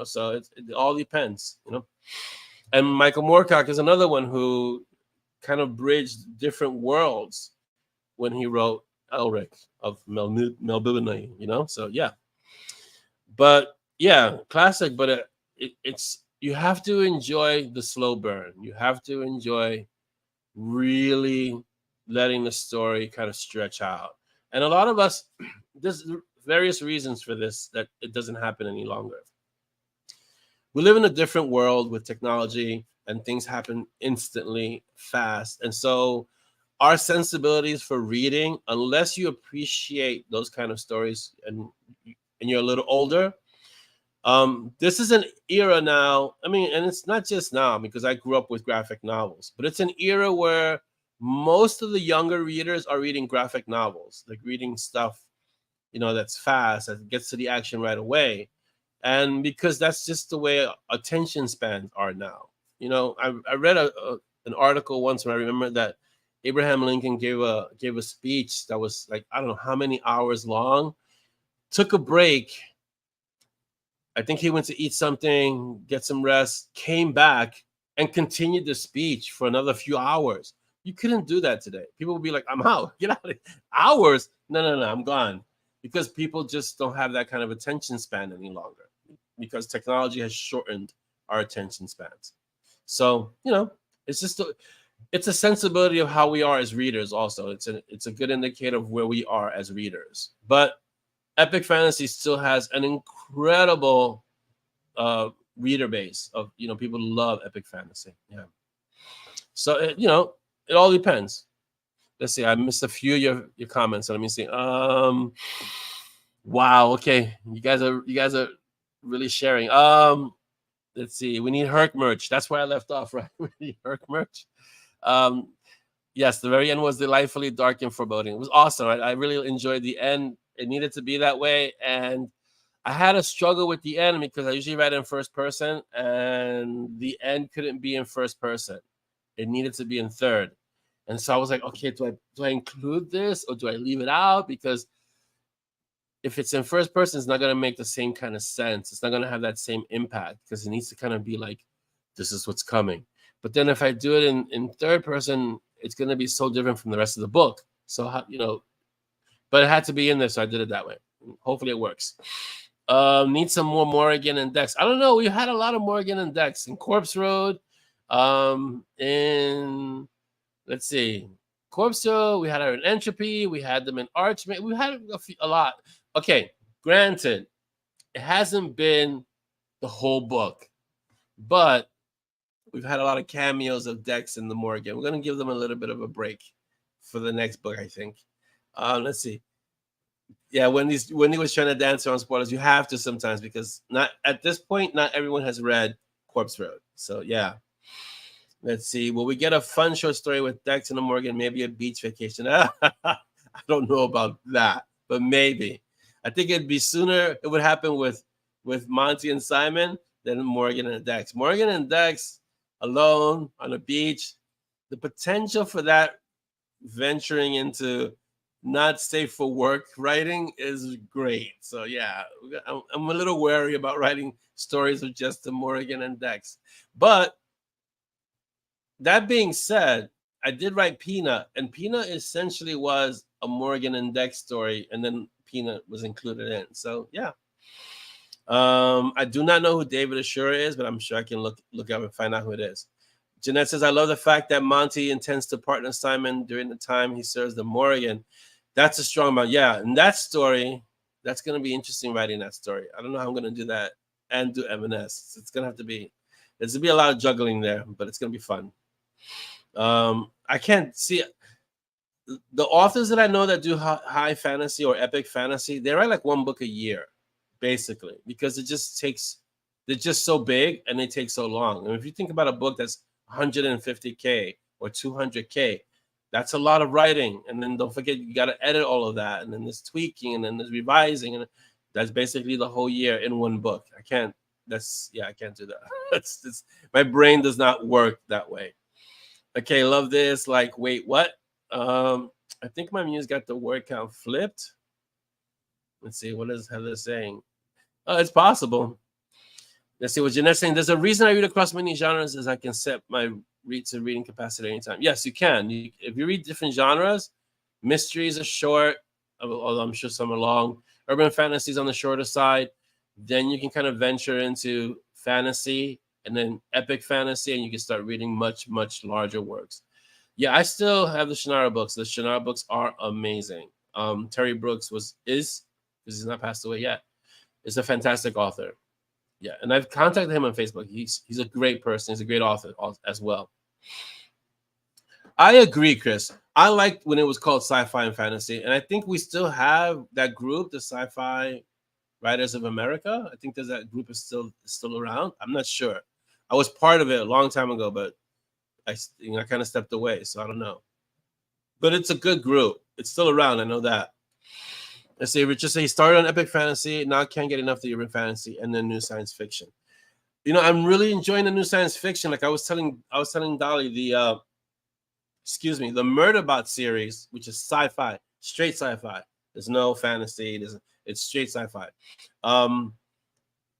So it all depends. And Michael Moorcock is another one who kind of bridged different worlds when he wrote Elric of Melbourne. So yeah. But yeah, classic. But it's you have to enjoy the slow burn. You have to enjoy really letting the story kind of stretch out. And a lot of us, there's various reasons for this that it doesn't happen any longer. We live in a different world with technology, and things happen instantly, fast. And so our sensibilities for reading, unless you appreciate those kind of stories and you're a little older, this is an era now. I mean, and it's not just now because I grew up with graphic novels, but it's an era where most of the younger readers are reading graphic novels, like reading stuff, that's fast, that gets to the action right away. And because that's just the way attention spans are now. I read an article once where I remember that Abraham Lincoln gave a speech that was like, I don't know how many hours long, took a break. I think he went to eat something, get some rest, came back, and continued the speech for another few hours. You couldn't do that today. People would be like, I'm out. Get out of here. Hours? No, I'm gone. Because people just don't have that kind of attention span any longer. Because technology has shortened our attention spans. So, it's just it's a sensibility of how we are as readers also. It's a good indicator of where we are as readers. But epic fantasy still has an incredible reader base of people who love epic fantasy. Yeah. So it all depends. Let's see. I missed a few of your comments. So let me see. Wow. Okay. You guys are really sharing. Let's see. We need Herc merch. That's where I left off, right? We need Herc merch. Yes, the very end was delightfully dark and foreboding. It was awesome. I really enjoyed the end. It needed to be that way, and I had a struggle with the end because I usually write in first person, and the end couldn't be in first person. It needed to be in third, and so I was like, okay, do I include this or do I leave it out? Because if it's in first person, it's not going to make the same kind of sense. It's not going to have that same impact because it needs to kind of be like, this is what's coming. But then if I do it in third person, it's going to be so different from the rest of the book. So, but it had to be in there, so I did it that way. Hopefully it works. Need some more Morrigan and Dex. I don't know. We had a lot of Morrigan and Dex in Corpse Road. In, let's see, Corpse Road, we had our in Entropy. We had them in Archmage. We had a lot. Okay, granted, it hasn't been the whole book, but we've had a lot of cameos of Dex and the Morrigan. We're going to give them a little bit of a break for the next book, I think. Let's see. Yeah, when he was trying to dance around spoilers, you have to sometimes because not at this point, not everyone has read Corpse Road. So yeah. Let's see. Will we get a fun short story with Dex and the Morrigan? Maybe a beach vacation. I don't know about that, but maybe. I think it'd be sooner. It would happen with Monty and Simon than Morrigan and Dex. Morrigan and Dex alone on a beach. The potential for that venturing into not safe for work writing is great. So yeah, I'm a little wary about writing stories with just the Morrigan and Dex. But that being said, I did write Peanut, and Peanut essentially was a Morgan and Dex story, and then Peanut was included in. So yeah. I do not know who David Ashura is, but I'm sure I can look up and find out who it is. Jeanette says, I love the fact that Monty intends to partner Simon during the time he serves the Morgan. That's a strong amount. Yeah, and that story, that's going to be interesting writing that story. I don't know how I'm going to do that and do M&S. It's going to have to be, there's going to be a lot of juggling there, but it's going to be fun. I can't see the authors that I know that do high fantasy or epic fantasy. They write like one book a year, basically, because it just takes, they're just so big and they take so long. And if you think about a book that's 150K or 200K, that's a lot of writing. And then don't forget, you got to edit all of that. And then there's tweaking and then there's revising. And that's basically the whole year in one book. I can't do that. That's my brain does not work that way. Okay, love this. Like, wait, what? I think my muse got the word count flipped. Let's see, what is Heather saying? Oh, it's possible. Let's see what Jeanette's saying. There's a reason I read across many genres is I can set my reading capacity anytime. Yes, you can. If you read different genres, mysteries are short, although I'm sure some are long. Urban fantasy is on the shorter side. Then you can kind of venture into fantasy and then epic fantasy, and you can start reading much, much larger works. Yeah, I still have the Shannara books. The Shannara books are amazing. Terry Brooks is, because he's not passed away yet, is a fantastic author. Yeah, and I've contacted him on Facebook. He's a great person. He's a great author as well. I agree, Chris. I liked when it was called Sci-Fi and Fantasy, and I think we still have that group, the Sci-Fi Writers of America. I think that group is still around. I'm not sure. I was part of it a long time ago, but I kind of stepped away, so I don't know. But it's a good group. It's still around. I know that. Let's see. Richard says he started on epic fantasy. Now can't get enough of the urban fantasy and then new science fiction. You know, I'm really enjoying the new science fiction. Like I was telling Dolly, the Murderbot series, which is sci-fi, straight sci-fi. There's no fantasy. It's straight sci-fi.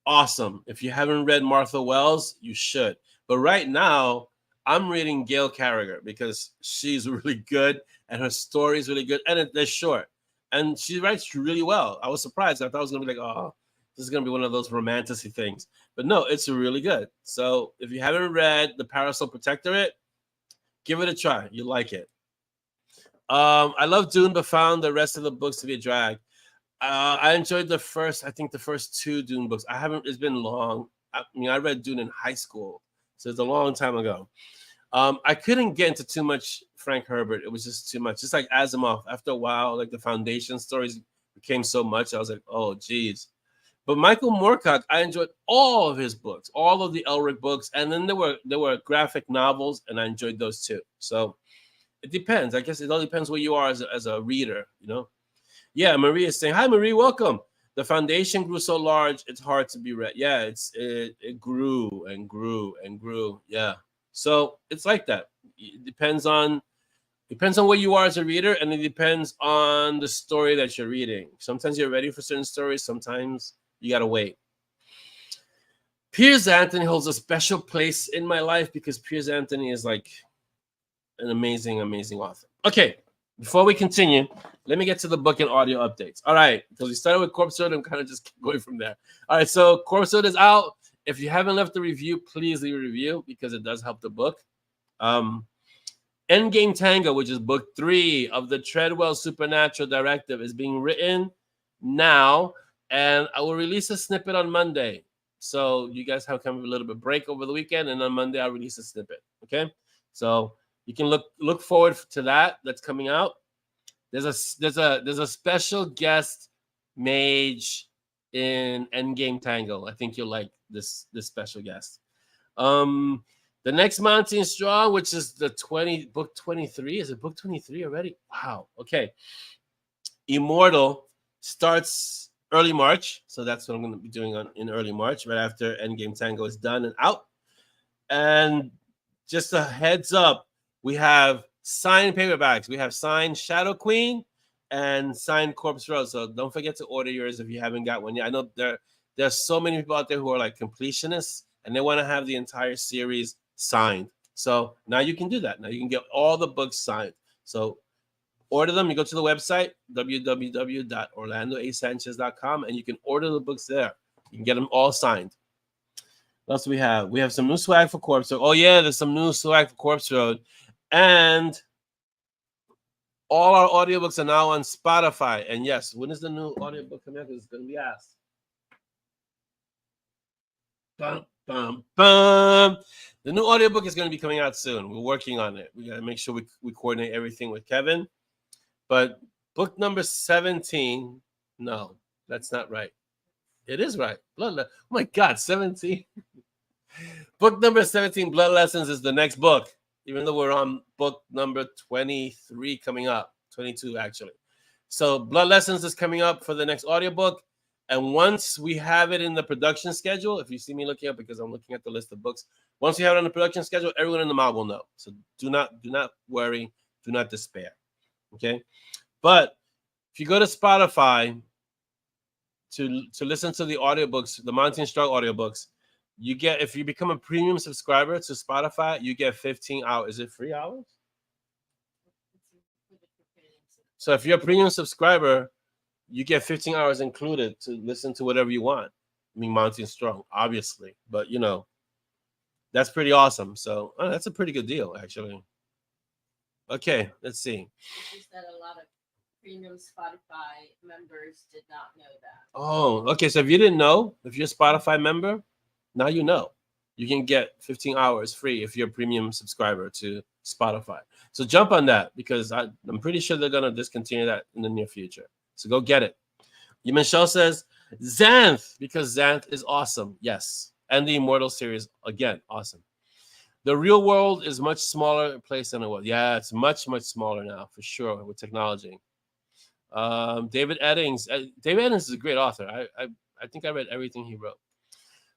Awesome. If you haven't read Martha Wells, you should. But right now, I'm reading Gail Carriger because she's really good and her story is really good and they're short. And she writes really well. I was surprised. I thought it was going to be like, oh, this is going to be one of those romantic things. But no, it's really good. So if you haven't read The Parasol Protectorate, give it a try. You'll like it. I love Dune, but found the rest of the books to be a drag. I enjoyed the first two Dune books. It's been long. I read Dune in high school. So it's a long time ago. I couldn't get into too much Frank Herbert. It was just too much. Just like Asimov. After a while, like the Foundation stories became so much. I was like, oh, geez. But Michael Moorcock, I enjoyed all of his books, all of the Elric books. And then there were graphic novels, and I enjoyed those too. So it depends. I guess it all depends where you are as a reader, you know? Yeah, Marie is saying, hi, Marie, welcome. The Foundation grew so large, it's hard to be read. Yeah, it grew and grew and grew. Yeah. So it's like that. It depends on where you are as a reader, and it depends on the story that you're reading. Sometimes you're ready for certain stories. Sometimes you got to wait. Piers Anthony holds a special place in my life because Piers Anthony is like an amazing, amazing author. Okay, before we continue, let me get to the book and audio updates. All right, because we started with Corpse Road and kind of just keep going from there. All right, so Corpse Road is out. If you haven't left a review, please leave a review because it does help the book. Endgame Tango, which is book 3 of the Treadwell Supernatural Directive, is being written now, and I will release a snippet on Monday. So you guys have kind of a little bit of break over the weekend, and on Monday I'll release a snippet. Okay, so you can look forward to that. That's coming out. There's a special guest mage in Endgame Tango. I think you'll like this special guest. The next Mountain Strong, which is book 23. Is it book 23 already? Wow. Okay. Immortal starts early March. So that's what I'm going to be doing in early March, right after Endgame Tango is done and out. And just a heads up, we have signed paperbacks. We have signed Shadow Queen and signed Corpse Road. So don't forget to order yours if you haven't got one yet. I know there's so many people out there who are like completionists and they want to have the entire series signed. So now you can do that. Now you can get all the books signed. So order them. You go to the website, www.orlandoasanchez.com, and you can order the books there. You can get them all signed. What else do we have? We have some new swag for Corpse Road. Oh, yeah, there's some new swag for Corpse Road. And all our audiobooks are now on Spotify. And yes, when is the new audiobook coming out? Because it's going to be asked. Bum, bum, bum. The new audiobook is going to be coming out soon. We're working on it. We got to make sure we coordinate everything with Kevin. But book number 17, no, that's not right. It is right. Oh my God, 17. Book number 17, Blood Lessons, is the next book, even though we're on book number 23 coming up, 22 actually. So Blood Lessons is coming up for the next audiobook. And once we have it in the production schedule, if you see me looking up because I'm looking at the list of books, once we have it on the production schedule, everyone in the mob will know. So do not worry, do not despair. Okay? But if you go to Spotify to listen to the audiobooks, the Monty and Struggle audiobooks, you get, if you become a premium subscriber to Spotify, you get 15 hours. Is it free hours? So if you're a premium subscriber, you get 15 hours included to listen to whatever you want. I mean, Monty and Strong, obviously, but you know, that's pretty awesome. So that's a pretty good deal, actually. Okay, let's see. It's just that a lot of premium Spotify members did not know that. Oh, okay. So if you didn't know, if you're a Spotify member, now you know. You can get 15 hours free if you're a premium subscriber to Spotify. So jump on that because I'm pretty sure they're going to discontinue that in the near future. So go get it. Michelle says, Xanth, because Xanth is awesome. Yes. And the Immortal series, again, awesome. The real world is much smaller place than it was. Yeah, it's much, much smaller now, for sure, with technology. David Eddings. David Eddings is a great author. I think I read everything he wrote.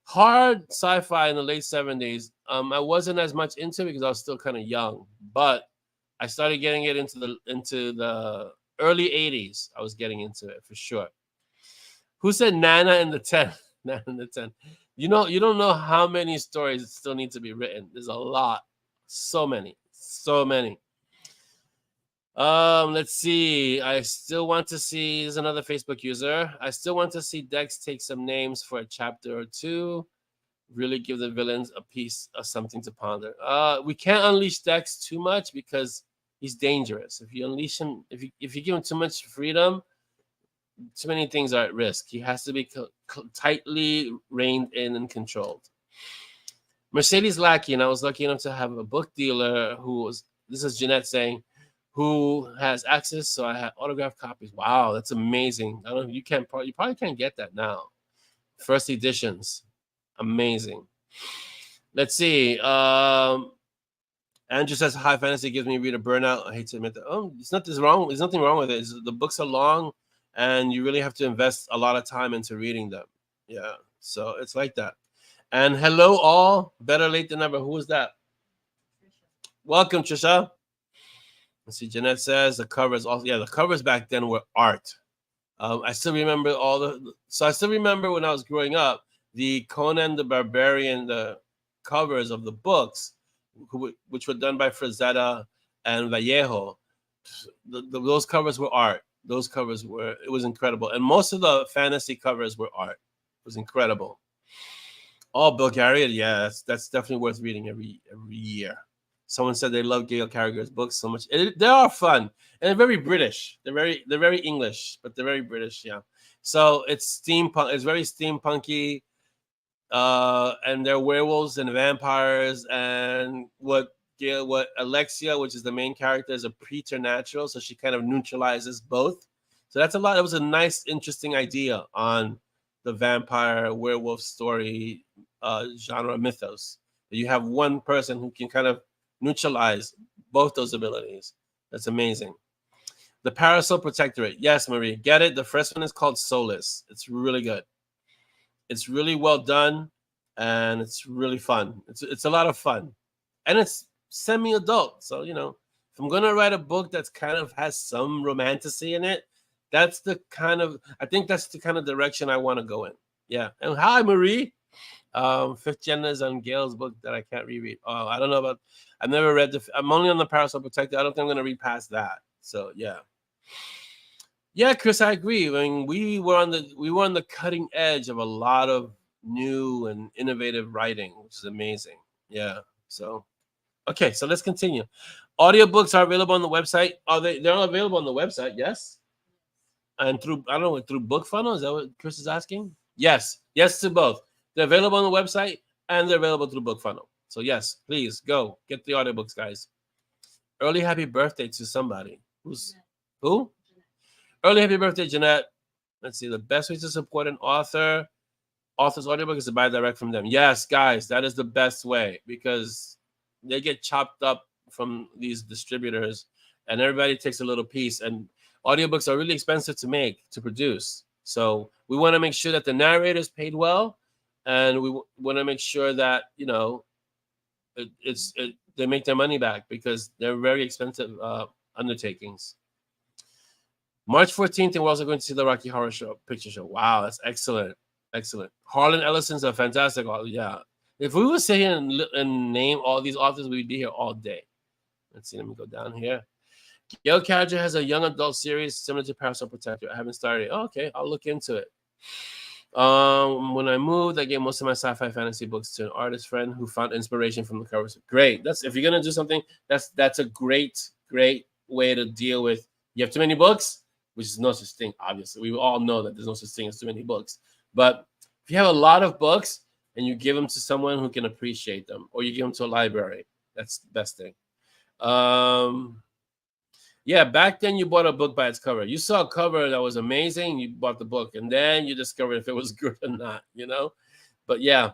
Hard sci-fi in the late 70s. I wasn't as much into it because I was still kind of young, but I started getting it into the early 80s. I was getting into it for sure. Who said Nana in the 10? Nana in the 10. You don't know how many stories still need to be written. There's a lot. So many. Let's see. I still want to see, there's another Facebook user. I still want to see Dex take some names for a chapter or two. Really give the villains a piece of something to ponder. We can't unleash Dex too much because he's dangerous. If you unleash him, if you give him too much freedom, too many things are at risk. He has to be tightly reined in and controlled. Mercedes Lackey, and I was lucky enough to have a book dealer this is Jeanette saying, who has access, so I had autographed copies. Wow, that's amazing. I don't know, you probably can't get that now. First editions, amazing. Let's see. Andrew says high fantasy gives me reader burnout. I hate to admit that. There's nothing wrong with it. The books are long, and you really have to invest a lot of time into reading them. Yeah, so it's like that. And hello all, better late than never. Who was that? Trisha. Welcome, Trisha. Let's see, Jeanette says the covers also. Yeah, the covers back then were art. I still remember I still remember when I was growing up, the Conan the Barbarian, the covers of the books, which were done by Frazetta and Vallejo. Those covers were art. It was incredible. And most of the fantasy covers were art. It was incredible. Oh, Bulgaria, yeah, that's definitely worth reading every year. Someone said they love Gail Carriger's books so much. They are fun and they're very British. They're very English, but they're very British. Yeah. So it's steampunk. It's very steampunky, and they're werewolves and vampires. And what Alexia, which is the main character, is a preternatural, so she kind of neutralizes both. So that's a lot. It was a nice, interesting idea on the vampire werewolf story genre mythos. You have one person who can kind of neutralize both those abilities. That's amazing. The Parasol Protectorate. Yes, Marie, get it. The first one is called Solace. It's really good. It's really well done, and it's really fun. It's a lot of fun, and it's semi-adult. So if I'm gonna write a book that's kind of has some romanticy in it, I think that's the kind of direction I want to go in. Yeah. And hi, Marie. Fifth Gen is on Gail's book that I can't reread. Oh, I don't know about. I've never read I'm only on the Parasol Protector. I don't think I'm gonna read past that. So yeah. Yeah, Chris, I agree. I mean, we were on the cutting edge of a lot of new and innovative writing, which is amazing. Yeah. So okay, so let's continue. Audiobooks are available on the website. Are they're available on the website, yes? And through, I don't know, through Book Funnel? Is that what Chris is asking? Yes. Yes to both. They're available on the website and they're available through Book Funnel. So yes, please go get the audiobooks, guys. Early happy birthday to somebody. Who? Early happy birthday, Jeanette. Let's see. The best way to support an author's audiobook is to buy direct from them. Yes, guys, that is the best way because they get chopped up from these distributors and everybody takes a little piece. And audiobooks are really expensive to make, to produce. So we want to make sure that the narrator is paid well. And we want to make sure that, you know, they make their money back because they're very expensive undertakings. March 14th, and we're also going to see the Rocky Horror Picture Show. Wow, that's excellent. Excellent. Harlan Ellison's a fantastic author. Yeah. If we were sitting and name all these authors, we'd be here all day. Let's see. Let me go down here. Gail Carriger has a young adult series similar to Parasol Protector. I haven't started. Oh, okay, I'll look into it. When I moved, I gave most of my sci-fi fantasy books to an artist friend who found inspiration from the covers. Great. That's if you're gonna do something, that's a great way to deal with. You have too many books, which is no such thing. Obviously, we all know that there's no such thing as too many books. But if you have a lot of books and you give them to someone who can appreciate them, or you give them to a library, that's the best thing. Yeah, back then you bought a book by its cover. You saw a cover that was amazing, you bought the book, and then you discovered if it was good or not, you know? But yeah.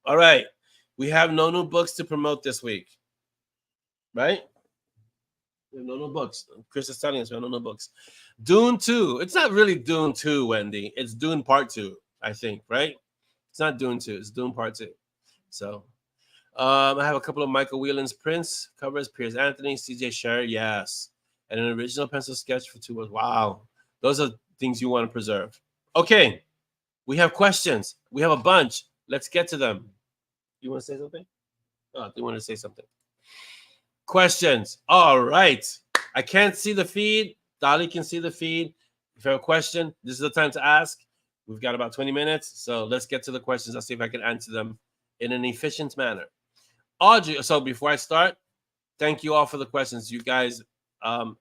All right. We have no new books to promote this week. Right? We have no new books. Chris is telling us we have no new books. Dune 2. It's not really Dune 2, Wendy. It's Dune Part 2, I think, right? It's not Dune 2. It's Dune Part 2. So I have a couple of Michael Whelan's prints covers, Piers Anthony, CJ Sherry, yes. And an original pencil sketch for 2 was wow. Those are things you want to preserve. Okay, we have questions. We have a bunch. Let's get to them. You want to say something? Oh, you want to say something? Questions. All right. I can't see the feed. Dolly can see the feed. If you have a question, this is the time to ask. We've got about 20 minutes, so let's get to the questions. I'll see if I can answer them in an efficient manner. Audrey, so before I start, thank you all for the questions. You guys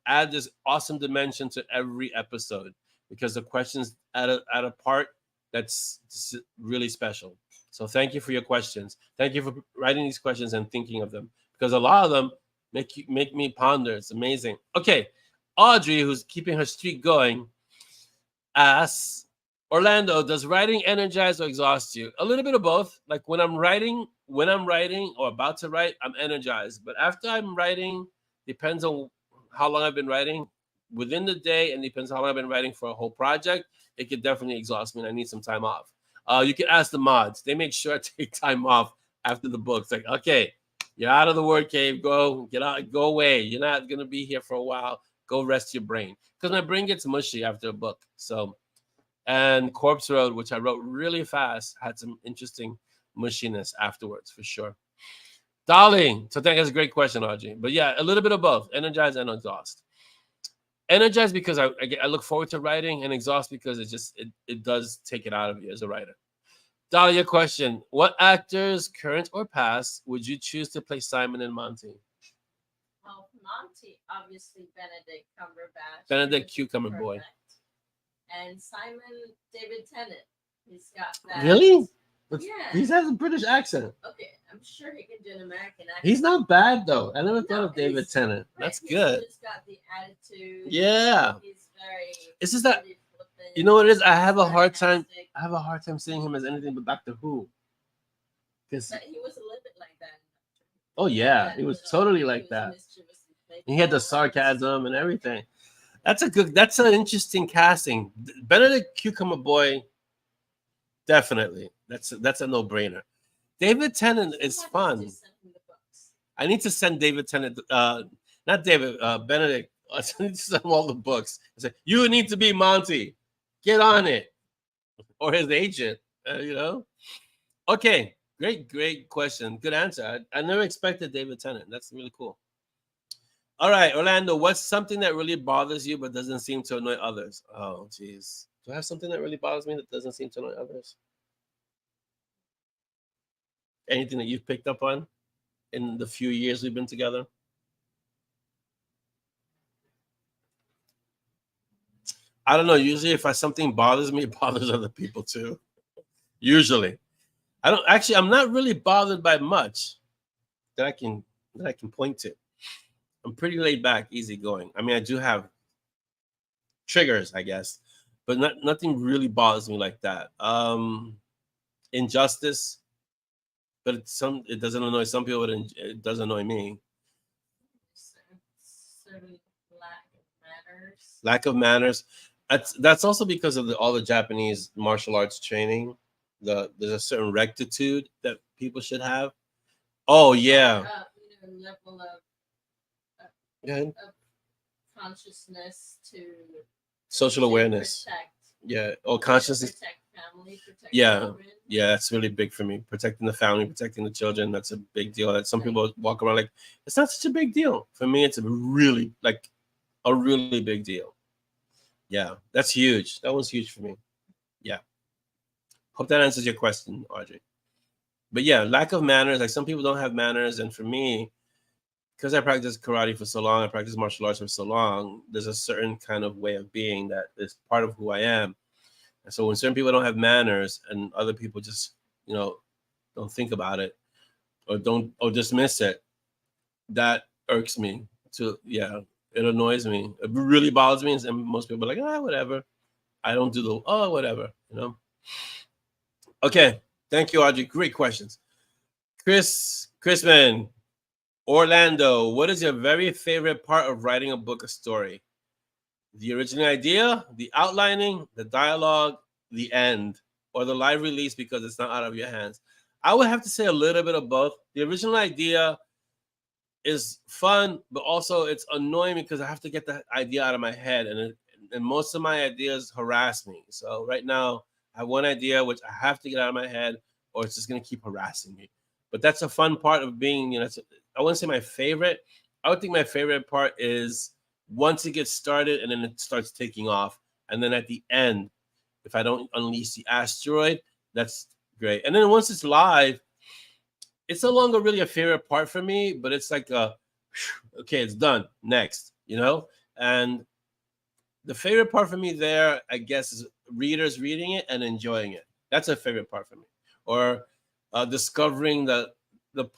add this awesome dimension to every episode because the questions add a part that's really special. So thank you for your questions. Thank you for writing these questions and thinking of them because a lot of them make me ponder. It's amazing. Okay, Audrey, who's keeping her streak going, asks, Orlando, does writing energize or exhaust you? A little bit of both. Like when I'm writing or about to write, I'm energized. But after I'm writing, depends on how long I've been writing within the day, and depends on how long I've been writing for a whole project. It could definitely exhaust me, and I need some time off. You can ask the mods. They make sure I take time off after the book. It's like, okay, you're out of the word cave. Get out, go away. You're not gonna be here for a while. Go rest your brain because my brain gets mushy after a book. So. And Corpse Road, which I wrote really fast, had some interesting mushiness afterwards, for sure. Darling, so that's a great question, Audrey. But yeah, a little bit of both, energize and exhaust. Energize because I look forward to writing, and exhaust because it does take it out of you as a writer. Dolly, your question: what actors, current or past, would you choose to play Simon and Monty? Well, Monty, obviously Benedict Cumberbatch. Benedict Cucumber perfect. Boy. And Simon, David Tennant. He's got that. Really? Yeah. He has a British accent. Okay, I'm sure he can do an American accent. He's not bad though. I never thought of David Tennant. Right, That's good. He's got the attitude. Yeah. He's very. It's just that you know what it is. I have a hard time seeing him as anything but Doctor Who. Because he was a little bit like that. Oh yeah, he was totally like that. He had the sarcasm and everything. That's an interesting casting. Benedict Cucumber Boy, definitely. That's a no-brainer. David Tennant is fun. I need to send David Tennant, not David, Benedict. I need to send him all the books. I say, you need to be Monty. Get on it. Or his agent, you know. Okay, great question. Good answer. I never expected David Tennant. That's really cool. All right, Orlando, what's something that really bothers you but doesn't seem to annoy others? Oh, geez. Do I have something that really bothers me that doesn't seem to annoy others? Anything that you've picked up on in the few years we've been together? I don't know. Usually, if something bothers me, it bothers other people too. Usually, I don't actually. I'm not really bothered by much that I can point to. I'm pretty laid back, easygoing. I mean, I do have triggers, I guess, but nothing really bothers me like that. Injustice, but it doesn't annoy some people, but it does annoy me. Certain lack of manners. Lack of manners. That's also because of all the Japanese martial arts training. There's a certain rectitude that people should have. Oh yeah. Level of Go ahead. consciousness to Social awareness. Protect, yeah. Oh, consciousness. Protect family. Protect Yeah. children. Yeah, that's really big for me. Protecting the family, protecting the children. That's a big deal. That some people walk around like it's not such a big deal. For me, it's a really big deal. Yeah, that's huge. That one's huge for me. Yeah. Hope that answers your question, Audrey. But yeah, lack of manners. Like some people don't have manners, and for me, because I practiced karate for so long, I practiced martial arts for so long. There's a certain kind of way of being that is part of who I am. And so when certain people don't have manners, and other people just don't think about it or dismiss it, that irks me. It annoys me. It really bothers me, and most people are like, whatever. I don't do the whatever. Okay, thank you, Audrey. Great questions. Chrisman, Orlando, what is your very favorite part of writing a book or story? The original idea, the outlining, the dialogue, the end, or the live release because it's not out of your hands? I would have to say a little bit of both. The original idea is fun, but also it's annoying because I have to get the idea out of my head, and most of my ideas harass me. So right now, I have one idea which I have to get out of my head, or it's just gonna keep harassing me. But that's a fun part of being, I wouldn't say my favorite. I would think my favorite part is once it gets started and then it starts taking off, and then at the end, if I don't unleash the asteroid, that's great. And then once it's live, it's no longer really a favorite part for me, but it's like okay, it's done. Next, And the favorite part for me there, I guess, is readers reading it and enjoying it. That's a favorite part for me. Or discovering the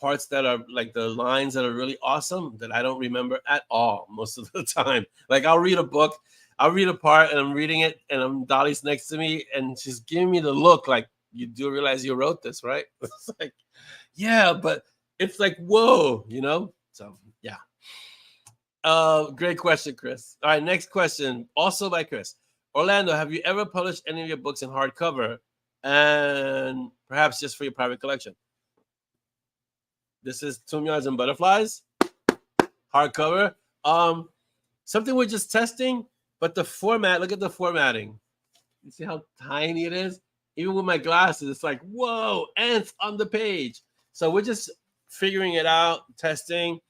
parts that are like the lines that are really awesome that I don't remember at all most of the time. Like I'll read a book, I'll read a part and I'm reading it and Dolly's next to me and she's giving me the look like, you do realize you wrote this, right? It's like, yeah, but it's like, whoa, So yeah. Great question, Chris. All right, next question, also by Chris. Orlando, have you ever published any of your books in hardcover and perhaps just for your private collection? This is Tomb Yards and Butterflies, hardcover. Something we're just testing, but the format, look at the formatting. You see how tiny it is? Even with my glasses, it's like, whoa, ants on the page. So we're just figuring it out, testing,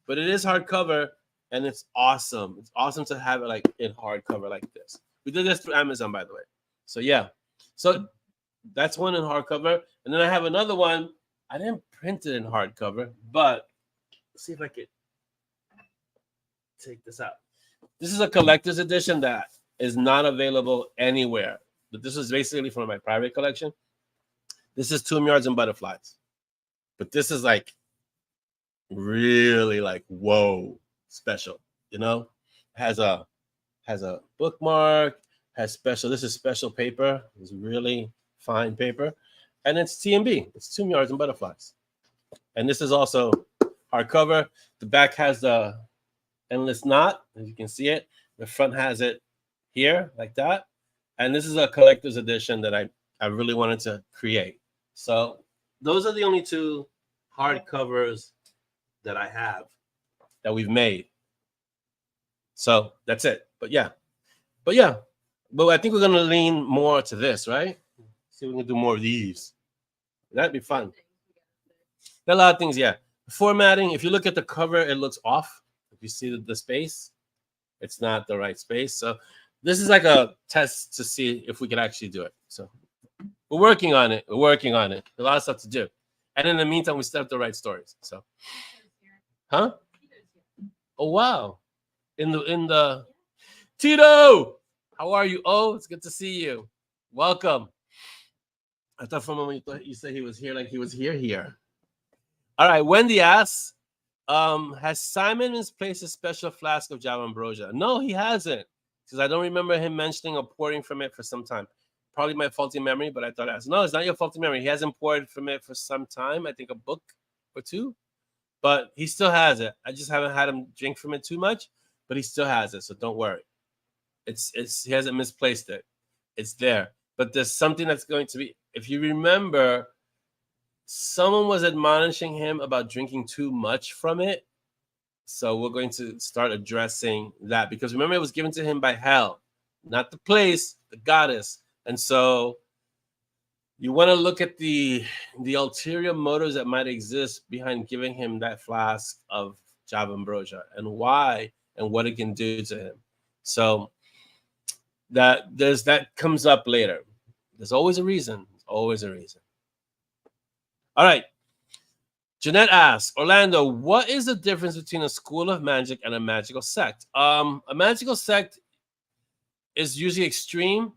but it is hardcover and it's awesome. It's awesome to have it like in hardcover like this. We did this through Amazon, by the way. So yeah. So that's one in hardcover. And then I have another one. I didn't print it in hardcover, but let's see if I could take this out. This is a collector's edition that is not available anywhere. But this is basically from my private collection. This is Tomb Yards and Butterflies. But this is like really like, whoa, special, Has a bookmark, has special, this is special paper. It's really fine paper. And it's TMB. It's Tomb Yards and Butterflies. And this is also hardcover. The back has the endless knot, as you can see it. The front has it here, like that. And this is a collector's edition that I really wanted to create. So those are the only two hardcovers that I have that we've made. So that's it. But I think we're gonna lean more to this, right? See if we can do more of these. That'd be fun. There are a lot of things, yeah. Formatting, if you look at the cover, it looks off. If you see the space, it's not the right space. So this is like a test to see if we can actually do it. So we're working on it. We're working on it. A lot of stuff to do. And in the meantime, we still have to write stories. So, huh? Oh wow! In the Tito, how are you? Oh, it's good to see you. Welcome. I thought for a moment you said he was here, like he was here. All right, Wendy asks, has Simon misplaced a special flask of JAVAMBROSIA? No, he hasn't, because I don't remember him mentioning or pouring from it for some time. Probably my faulty memory, but I thought no, it's not your faulty memory. He hasn't poured from it for some time. I think a book or two, but he still has it. I just haven't had him drink from it too much, but he still has it, so don't worry. It's he hasn't misplaced it. It's there, but there's something that's going to be. If you remember, someone was admonishing him about drinking too much from it. So we're going to start addressing that, because remember, it was given to him by Hel, not the place, the goddess. And so you want to look at the ulterior motives that might exist behind giving him that flask of JAVAMBROSIA, and why and what it can do to him. So that comes up later. There's always a reason. Always a reason. All right. Jeanette asks, Orlando, what is the difference between a school of magic and a magical sect? A magical sect is usually extreme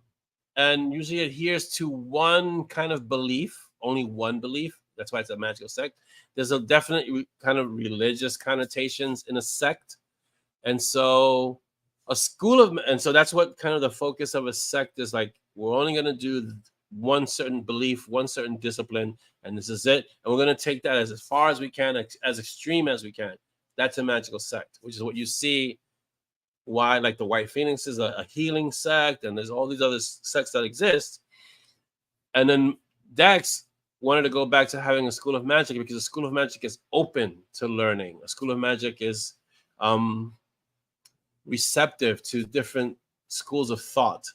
and usually adheres to one kind of belief, only one belief. That's why it's a magical sect. There's a definite kind of religious connotations in a sect. And so so that's what kind of the focus of a sect is. Like, we're only going to do one certain belief, one certain discipline, and this is it. And we're going to take that as far as we can, as extreme as we can. That's a magical sect, which is what you see why, like, the White Phoenix is a healing sect, and there's all these other sects that exist. And then Dex wanted to go back to having a school of magic, because a school of magic is open to learning. A school of magic is receptive to different schools of thought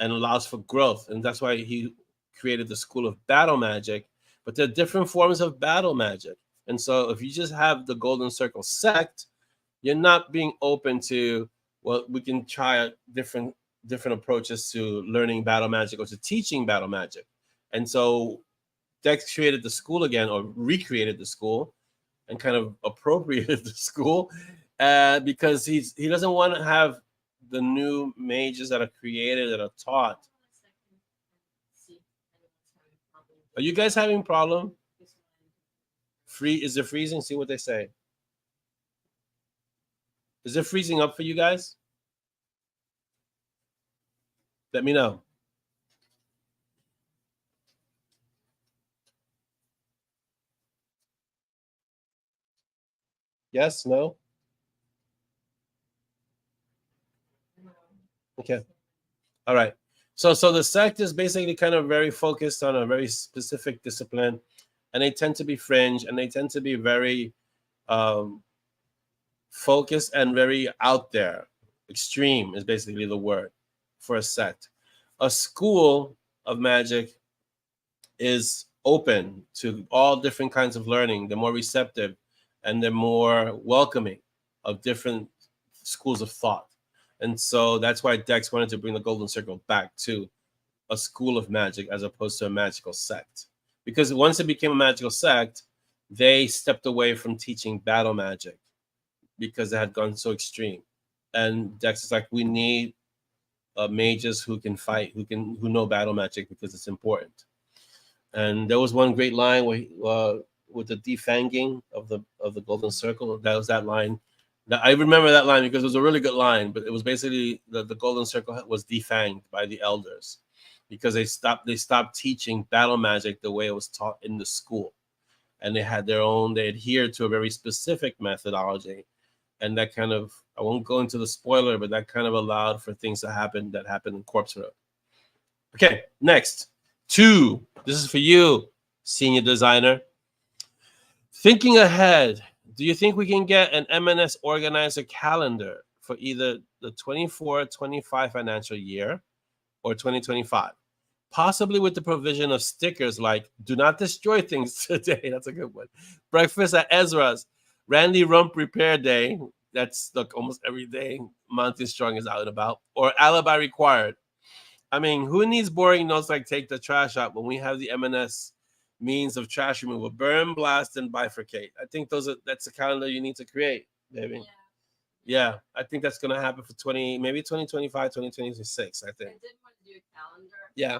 and allows for growth. And that's why he created the school of battle magic. But there are different forms of battle magic. And so if you just have the Golden Circle sect, you're not being open to, well, we can try different approaches to learning battle magic or to teaching battle magic. And so Dex created the school again, or recreated the school, and kind of appropriated the school, because he doesn't want to have the new mages that are created, that are taught. Are you guys having a problem? Is it freezing? See what they say. Is it freezing up for you guys? Let me know. Yes? No? Okay. All right. So the sect is basically kind of very focused on a very specific discipline, and they tend to be fringe, and they tend to be very focused and very out there. Extreme is basically the word for a sect. A school of magic is open to all different kinds of learning. They're more receptive, and they're more welcoming of different schools of thought. And so that's why Dex wanted to bring the Golden Circle back to a school of magic as opposed to a magical sect. Because once it became a magical sect, they stepped away from teaching battle magic because they had gone so extreme. And Dex is like, we need mages who can fight, who know battle magic, because it's important. And there was one great line where with the defanging of the Golden Circle. That was that line. I remember that line because it was a really good line, but it was basically the Golden Circle was defanged by the elders because they stopped teaching battle magic the way it was taught in the school. And they had their own, they adhered to a very specific methodology. And that kind of, I won't go into the spoiler, but that kind of allowed for things to happen that happened in Corpse Road. Okay, next. 2. This is for you, senior designer. Thinking ahead, do you think we can get an M&S organizer calendar for either the 24-25 financial year or 2025? possibly with the provision of stickers like "Do not destroy things today." That's a good one. Breakfast at Ezra's, Randy Rump Repair Day. That's like almost every day Mountain Strong is out and about. Or alibi required. I mean, who needs boring notes like take the trash out when we have the M&S means of trash removal? Burn, blast, and bifurcate. I think that's a calendar you need to create, baby. Yeah, I think that's gonna happen for 2025, 2026. I think. I did want to do a calendar. Yeah.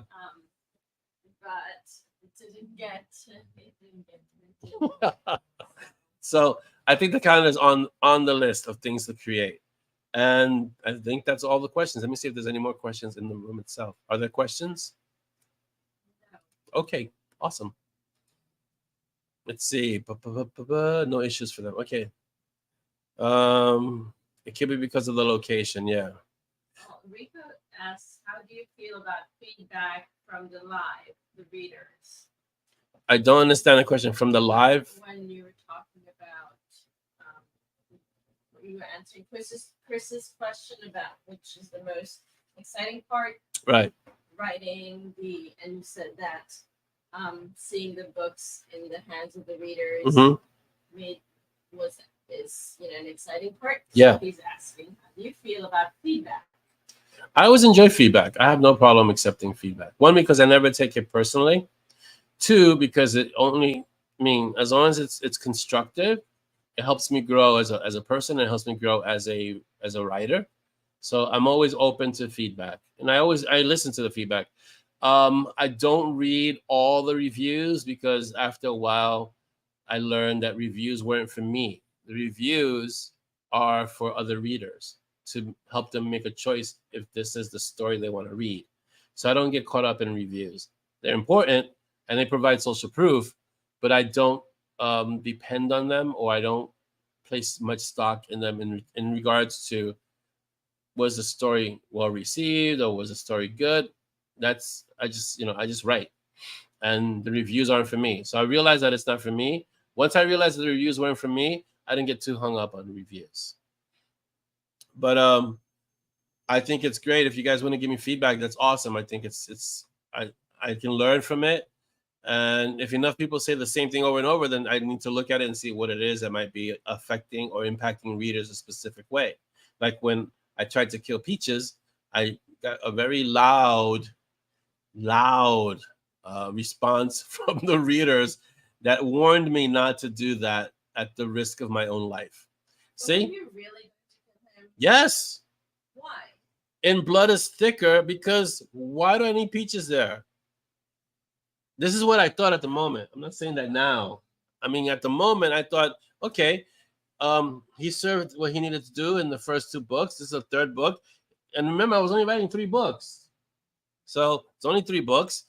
But it didn't get. So I think the calendar is on the list of things to create. And I think that's all the questions. Let me see if there's any more questions in the room itself. Are there questions? No. Okay, awesome. Let's see. No issues for them. Okay. It could be because of the location. Yeah. Oh, Rico asks, how do you feel about feedback from the live, the readers? I don't understand the question. From the live? When you were talking about, you were answering Chris's question about which is the most exciting part. Right. Writing and you said that seeing the books in the hands of the readers is an exciting part. Yeah. So he's asking, how do you feel about feedback? I always enjoy feedback. I have no problem accepting feedback. One, because I never take it personally. Two, because it only as long as it's constructive, it helps me grow as a person. It helps me grow as a writer. So I'm always open to feedback, and I listen to the feedback. I don't read all the reviews because after a while, I learned that reviews weren't for me. The reviews are for other readers to help them make a choice if this is the story they want to read. So I don't get caught up in reviews. They're important and they provide social proof, but I don't depend on them, or I don't place much stock in them in regards to, was the story well received or was the story good? I just write, and the reviews aren't for me. So I realized that it's not for me. Once I realized that the reviews weren't for me, I didn't get too hung up on reviews. But I think it's great if you guys want to give me feedback. That's awesome. I think I can learn from it. And if enough people say the same thing over and over, then I need to look at it and see what it is that might be affecting or impacting readers a specific way. Like when I tried to kill Peaches, I got a very loud response from the readers that warned me not to do that at the risk of my own life. See? Were you really going to kill him? Yes. Why? In Blood is Thicker, because why do I need Peaches there? This is what I thought at the moment. I'm not saying that now. I mean, at the moment, I thought, okay, he served what he needed to do in the first 2 books. This is a 3rd book. And remember, I was only writing 3 books. So it's only 3 books.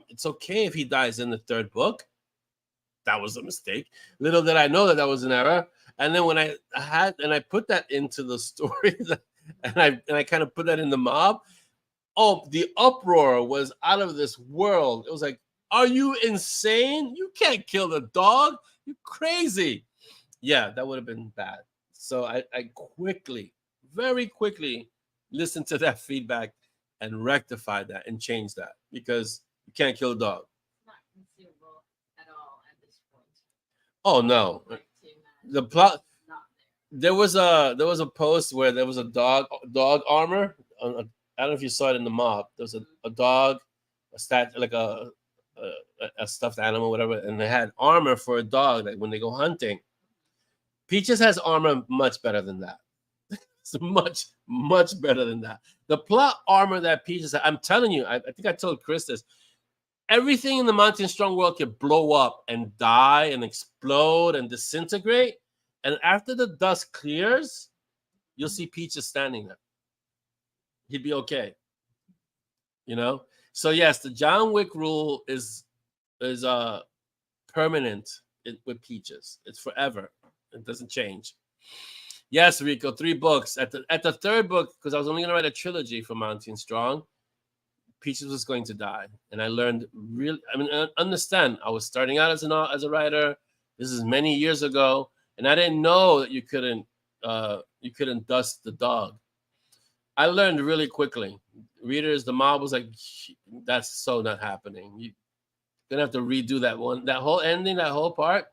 It's okay if he dies in the 3rd book. That was a mistake. Little did I know that was an error. And then when I put that into the story, and I kind of put that in the MoB, the uproar was out of this world. It was like, are you insane? You can't kill the dog. You're crazy. Yeah, that would have been bad. So I very quickly listened to that feedback and rectified that and changed that, because you can't kill a dog. Not conceivable at all at this point. Oh no. The plot. There was a post where there was a dog armor. I don't know if you saw it in the MoB. There was a dog, like a stuffed animal, whatever, and they had armor for a dog, like when they go hunting. Peaches has armor much better than that. It's much better than that. The plot armor that Peaches has, I'm telling you, I think I told Chris this. Everything in the Mountain Strong world can blow up and die and explode and disintegrate. And after the dust clears, you'll see Peaches standing there. He'd be okay. So yes, the John Wick rule is permanent with Peaches. It's forever. It doesn't change. Yes, Rico, 3 books. At the 3rd book, because I was only going to write a trilogy for Mountain Strong, Peaches was going to die. And I learned understand, I was starting out as a writer. This is many years ago. And I didn't know that you couldn't dust the dog. I learned really quickly readers, the mob was like, that's so not happening. You're gonna have to redo that whole ending, that whole part.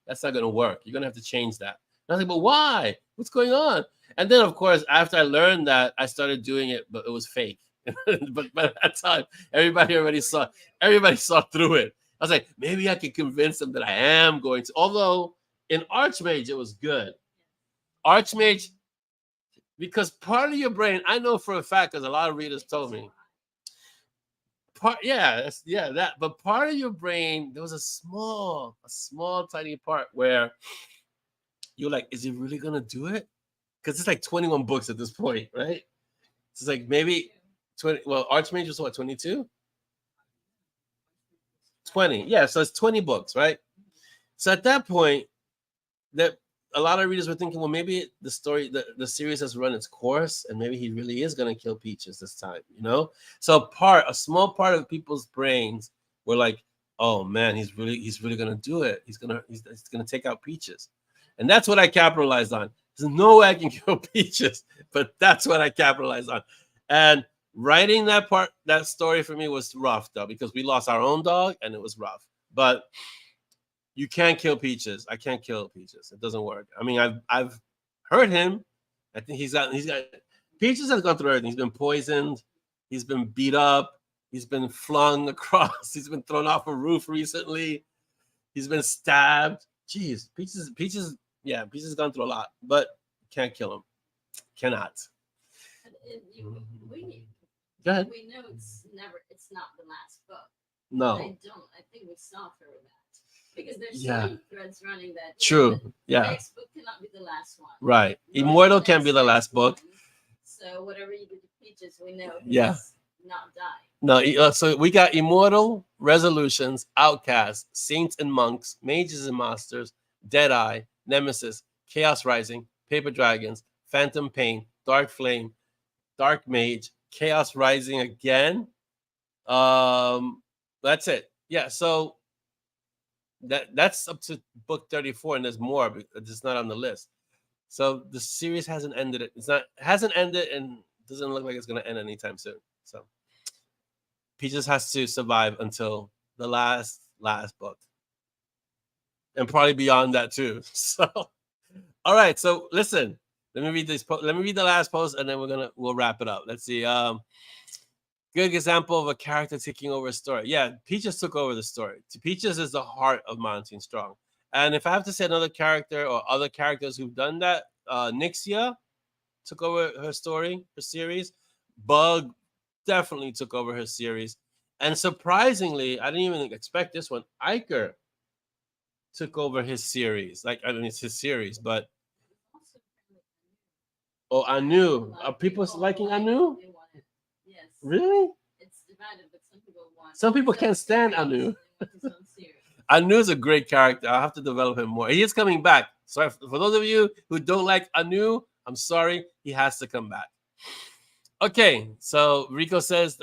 That's not gonna work. You're gonna have to change that. And I was like, but why? What's going on? And then, of course, after I learned that, I started doing it, but it was fake. But by that time, everybody saw through it. I was like, maybe I could convince them that I am going to. Although in Archmage, it was good. Archmage, because part of your brain, I know for a fact, because a lot of readers told me. But part of your brain, there was a small, tiny part where you're like, is he really gonna do it? Because it's like 21 books at this point, right? It's like maybe 20. Well, Archmage was what, 22? 20. Yeah, so it's 20 books, right? So at that point, that a lot of readers were thinking, well, maybe the series has run its course, and maybe he really is going to kill Peaches this time, you know. So a small part of people's brains were like, oh man, he's really going to do it. He's gonna take out Peaches, and that's what I capitalized on. There's no way I can kill Peaches, but that's what I capitalized on. And writing that story for me was rough though, because we lost our own dog, and it was rough, but. You can't kill Peaches. I can't kill Peaches. It doesn't work. I mean, I've hurt him. I think he's got Peaches has gone through everything. He's been poisoned. He's been beat up. He's been flung across. He's been thrown off a roof recently. He's been stabbed. Jeez, Peaches. Yeah, Peaches has gone through a lot, but can't kill him. Cannot. Go ahead. We know it's not the last book. No. I think we saw through that. Because there's so many threads running that. True. The next book cannot be the last one. Right. Immortal can't be the last book. So whatever you do to Peaches, we know he's not No. dying. So we got Immortal, Resolutions, Outcast, Saints and Monks, Mages and Monsters, Deadeye, Nemesis, Chaos Rising, Paper Dragons, Phantom Pain, Dark Flame, Dark Mage, Chaos Rising again. That's it. Yeah. So. That's up to book 34, and there's more, but it's not on the list. So the series hasn't ended. Hasn't ended, and doesn't look like it's going to end anytime soon. So Peaches has to survive until the last book, and probably beyond that too. So, all right. So listen, let me read this. Let me read the last post, and then we'll wrap it up. Let's see. Good example of a character taking over a story. Yeah, Peaches took over the story. Peaches is the heart of Mounting Strong. And if I have to say another character or other characters who've done that, Nixia took over her series. Bug definitely took over her series. And surprisingly, I didn't even expect this one. Iker took over his series. Like, I mean, it's his series, but... Oh, Anu. Are people liking Anu? Yes. Really? It's divided, but some people want. Some people can't stand Anu. Anu is a great character. I'll have to develop him more. He is coming back. So for those of you who don't like Anu, I'm sorry. He has to come back. Okay. So Rico says,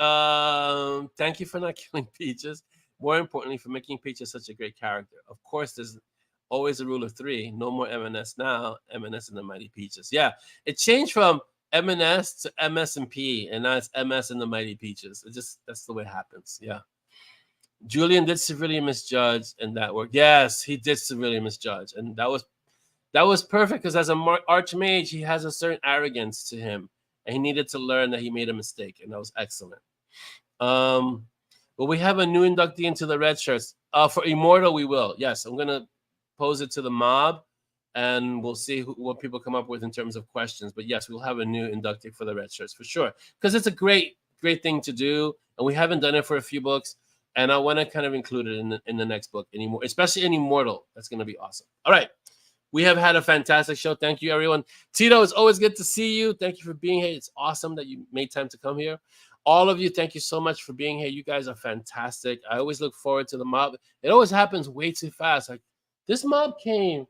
thank you for not killing Peaches. More importantly, for making Peaches such a great character. Of course, there's always a rule of three. No more M&S now. M&S and the Mighty Peaches. Yeah. It changed from M&S to MS and P, and now it's MS and the Mighty Peaches. That's the way it happens. Yeah. Julian did severely misjudge, and that worked. Yes, he did severely misjudge, and that was perfect, because as a archmage, he has a certain arrogance to him, and he needed to learn that he made a mistake, and that was excellent. But we have a new inductee into the red shirts. For Immortal, we will. Yes, I'm gonna pose it to the mob, and we'll see what people come up with in terms of questions. But yes, we'll have a new inductee for the red shirts for sure, because it's a great thing to do, and we haven't done it for a few books, and I want to kind of include it in the next book anymore, especially in Immortal. That's going to be awesome. All right, we have had a fantastic show. Thank you, everyone. Tito, it's always good to see you. Thank you for being here. It's awesome that you made time to come here. All of you, thank you so much for being here. You guys are fantastic. I always look forward to the mob. It always happens way too fast. Like, this mob came.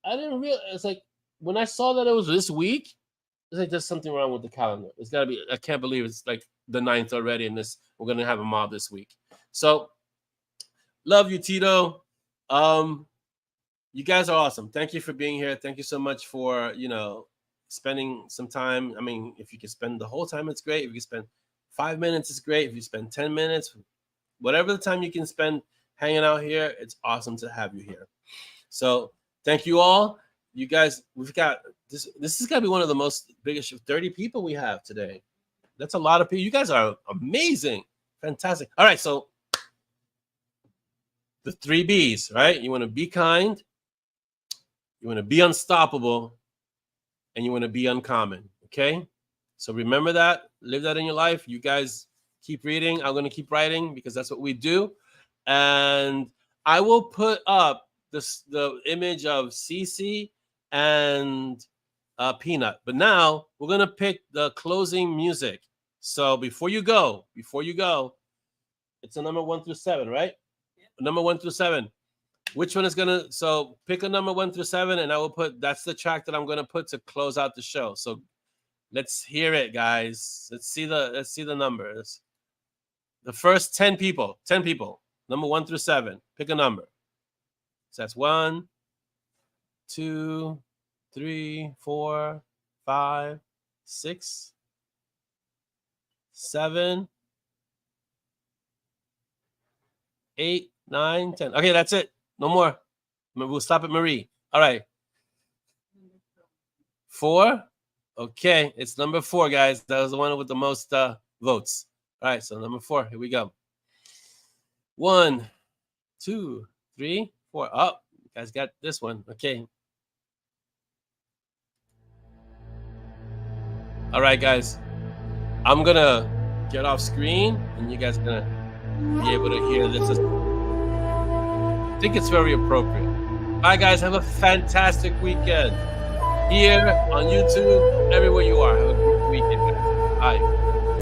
I didn't realize. It's like when I saw that it was this week, it's like there's something wrong with the calendar. It's got to be. I can't believe it's like the 9th already, and we're gonna have a mob this week. So, love you, Tito. You guys are awesome. Thank you for being here. Thank you so much for spending some time. I mean, if you can spend the whole time, it's great. If you can spend 5 minutes is great. If you spend 10 minutes, whatever the time you can spend hanging out here, it's awesome to have you here. So thank you all. You guys, we've got this. This is gonna be one of the most biggest 30 people we have today. That's a lot of people. You guys are amazing. Fantastic. All right, so the 3 B's, right? You want to be kind, you want to be unstoppable, and you want to be uncommon, okay? So remember that, live that in your life. You guys keep reading. I'm going to keep writing because that's what we do. And I will put up the image of Cece and Peanut. But now we're going to pick the closing music. So before you go, it's a number 1 through 7, right? Yeah. Number 1 through 7. Which one is gonna? So pick a number 1 through 7, and I will put. That's the track that I'm gonna put to close out the show. So let's hear it, guys. Let's see the numbers. The first 10 people. Number 1 through 7. Pick a number. So that's 1, 2, 3, 4, 5, 6, 7, 8, 9, 10. Okay, that's it. No more. We'll stop at Marie. All right. 4. Okay, it's number 4, guys. That was the one with the most votes. All right, so number 4. Here we go. 1, 2, 3, 4. Oh, you guys got this one. Okay. All right, guys. I'm gonna get off screen, and you guys are gonna be able to hear this. I think it's very appropriate. All right, guys, have a fantastic weekend. Here on YouTube, everywhere you are. Have a great weekend, guys. Bye.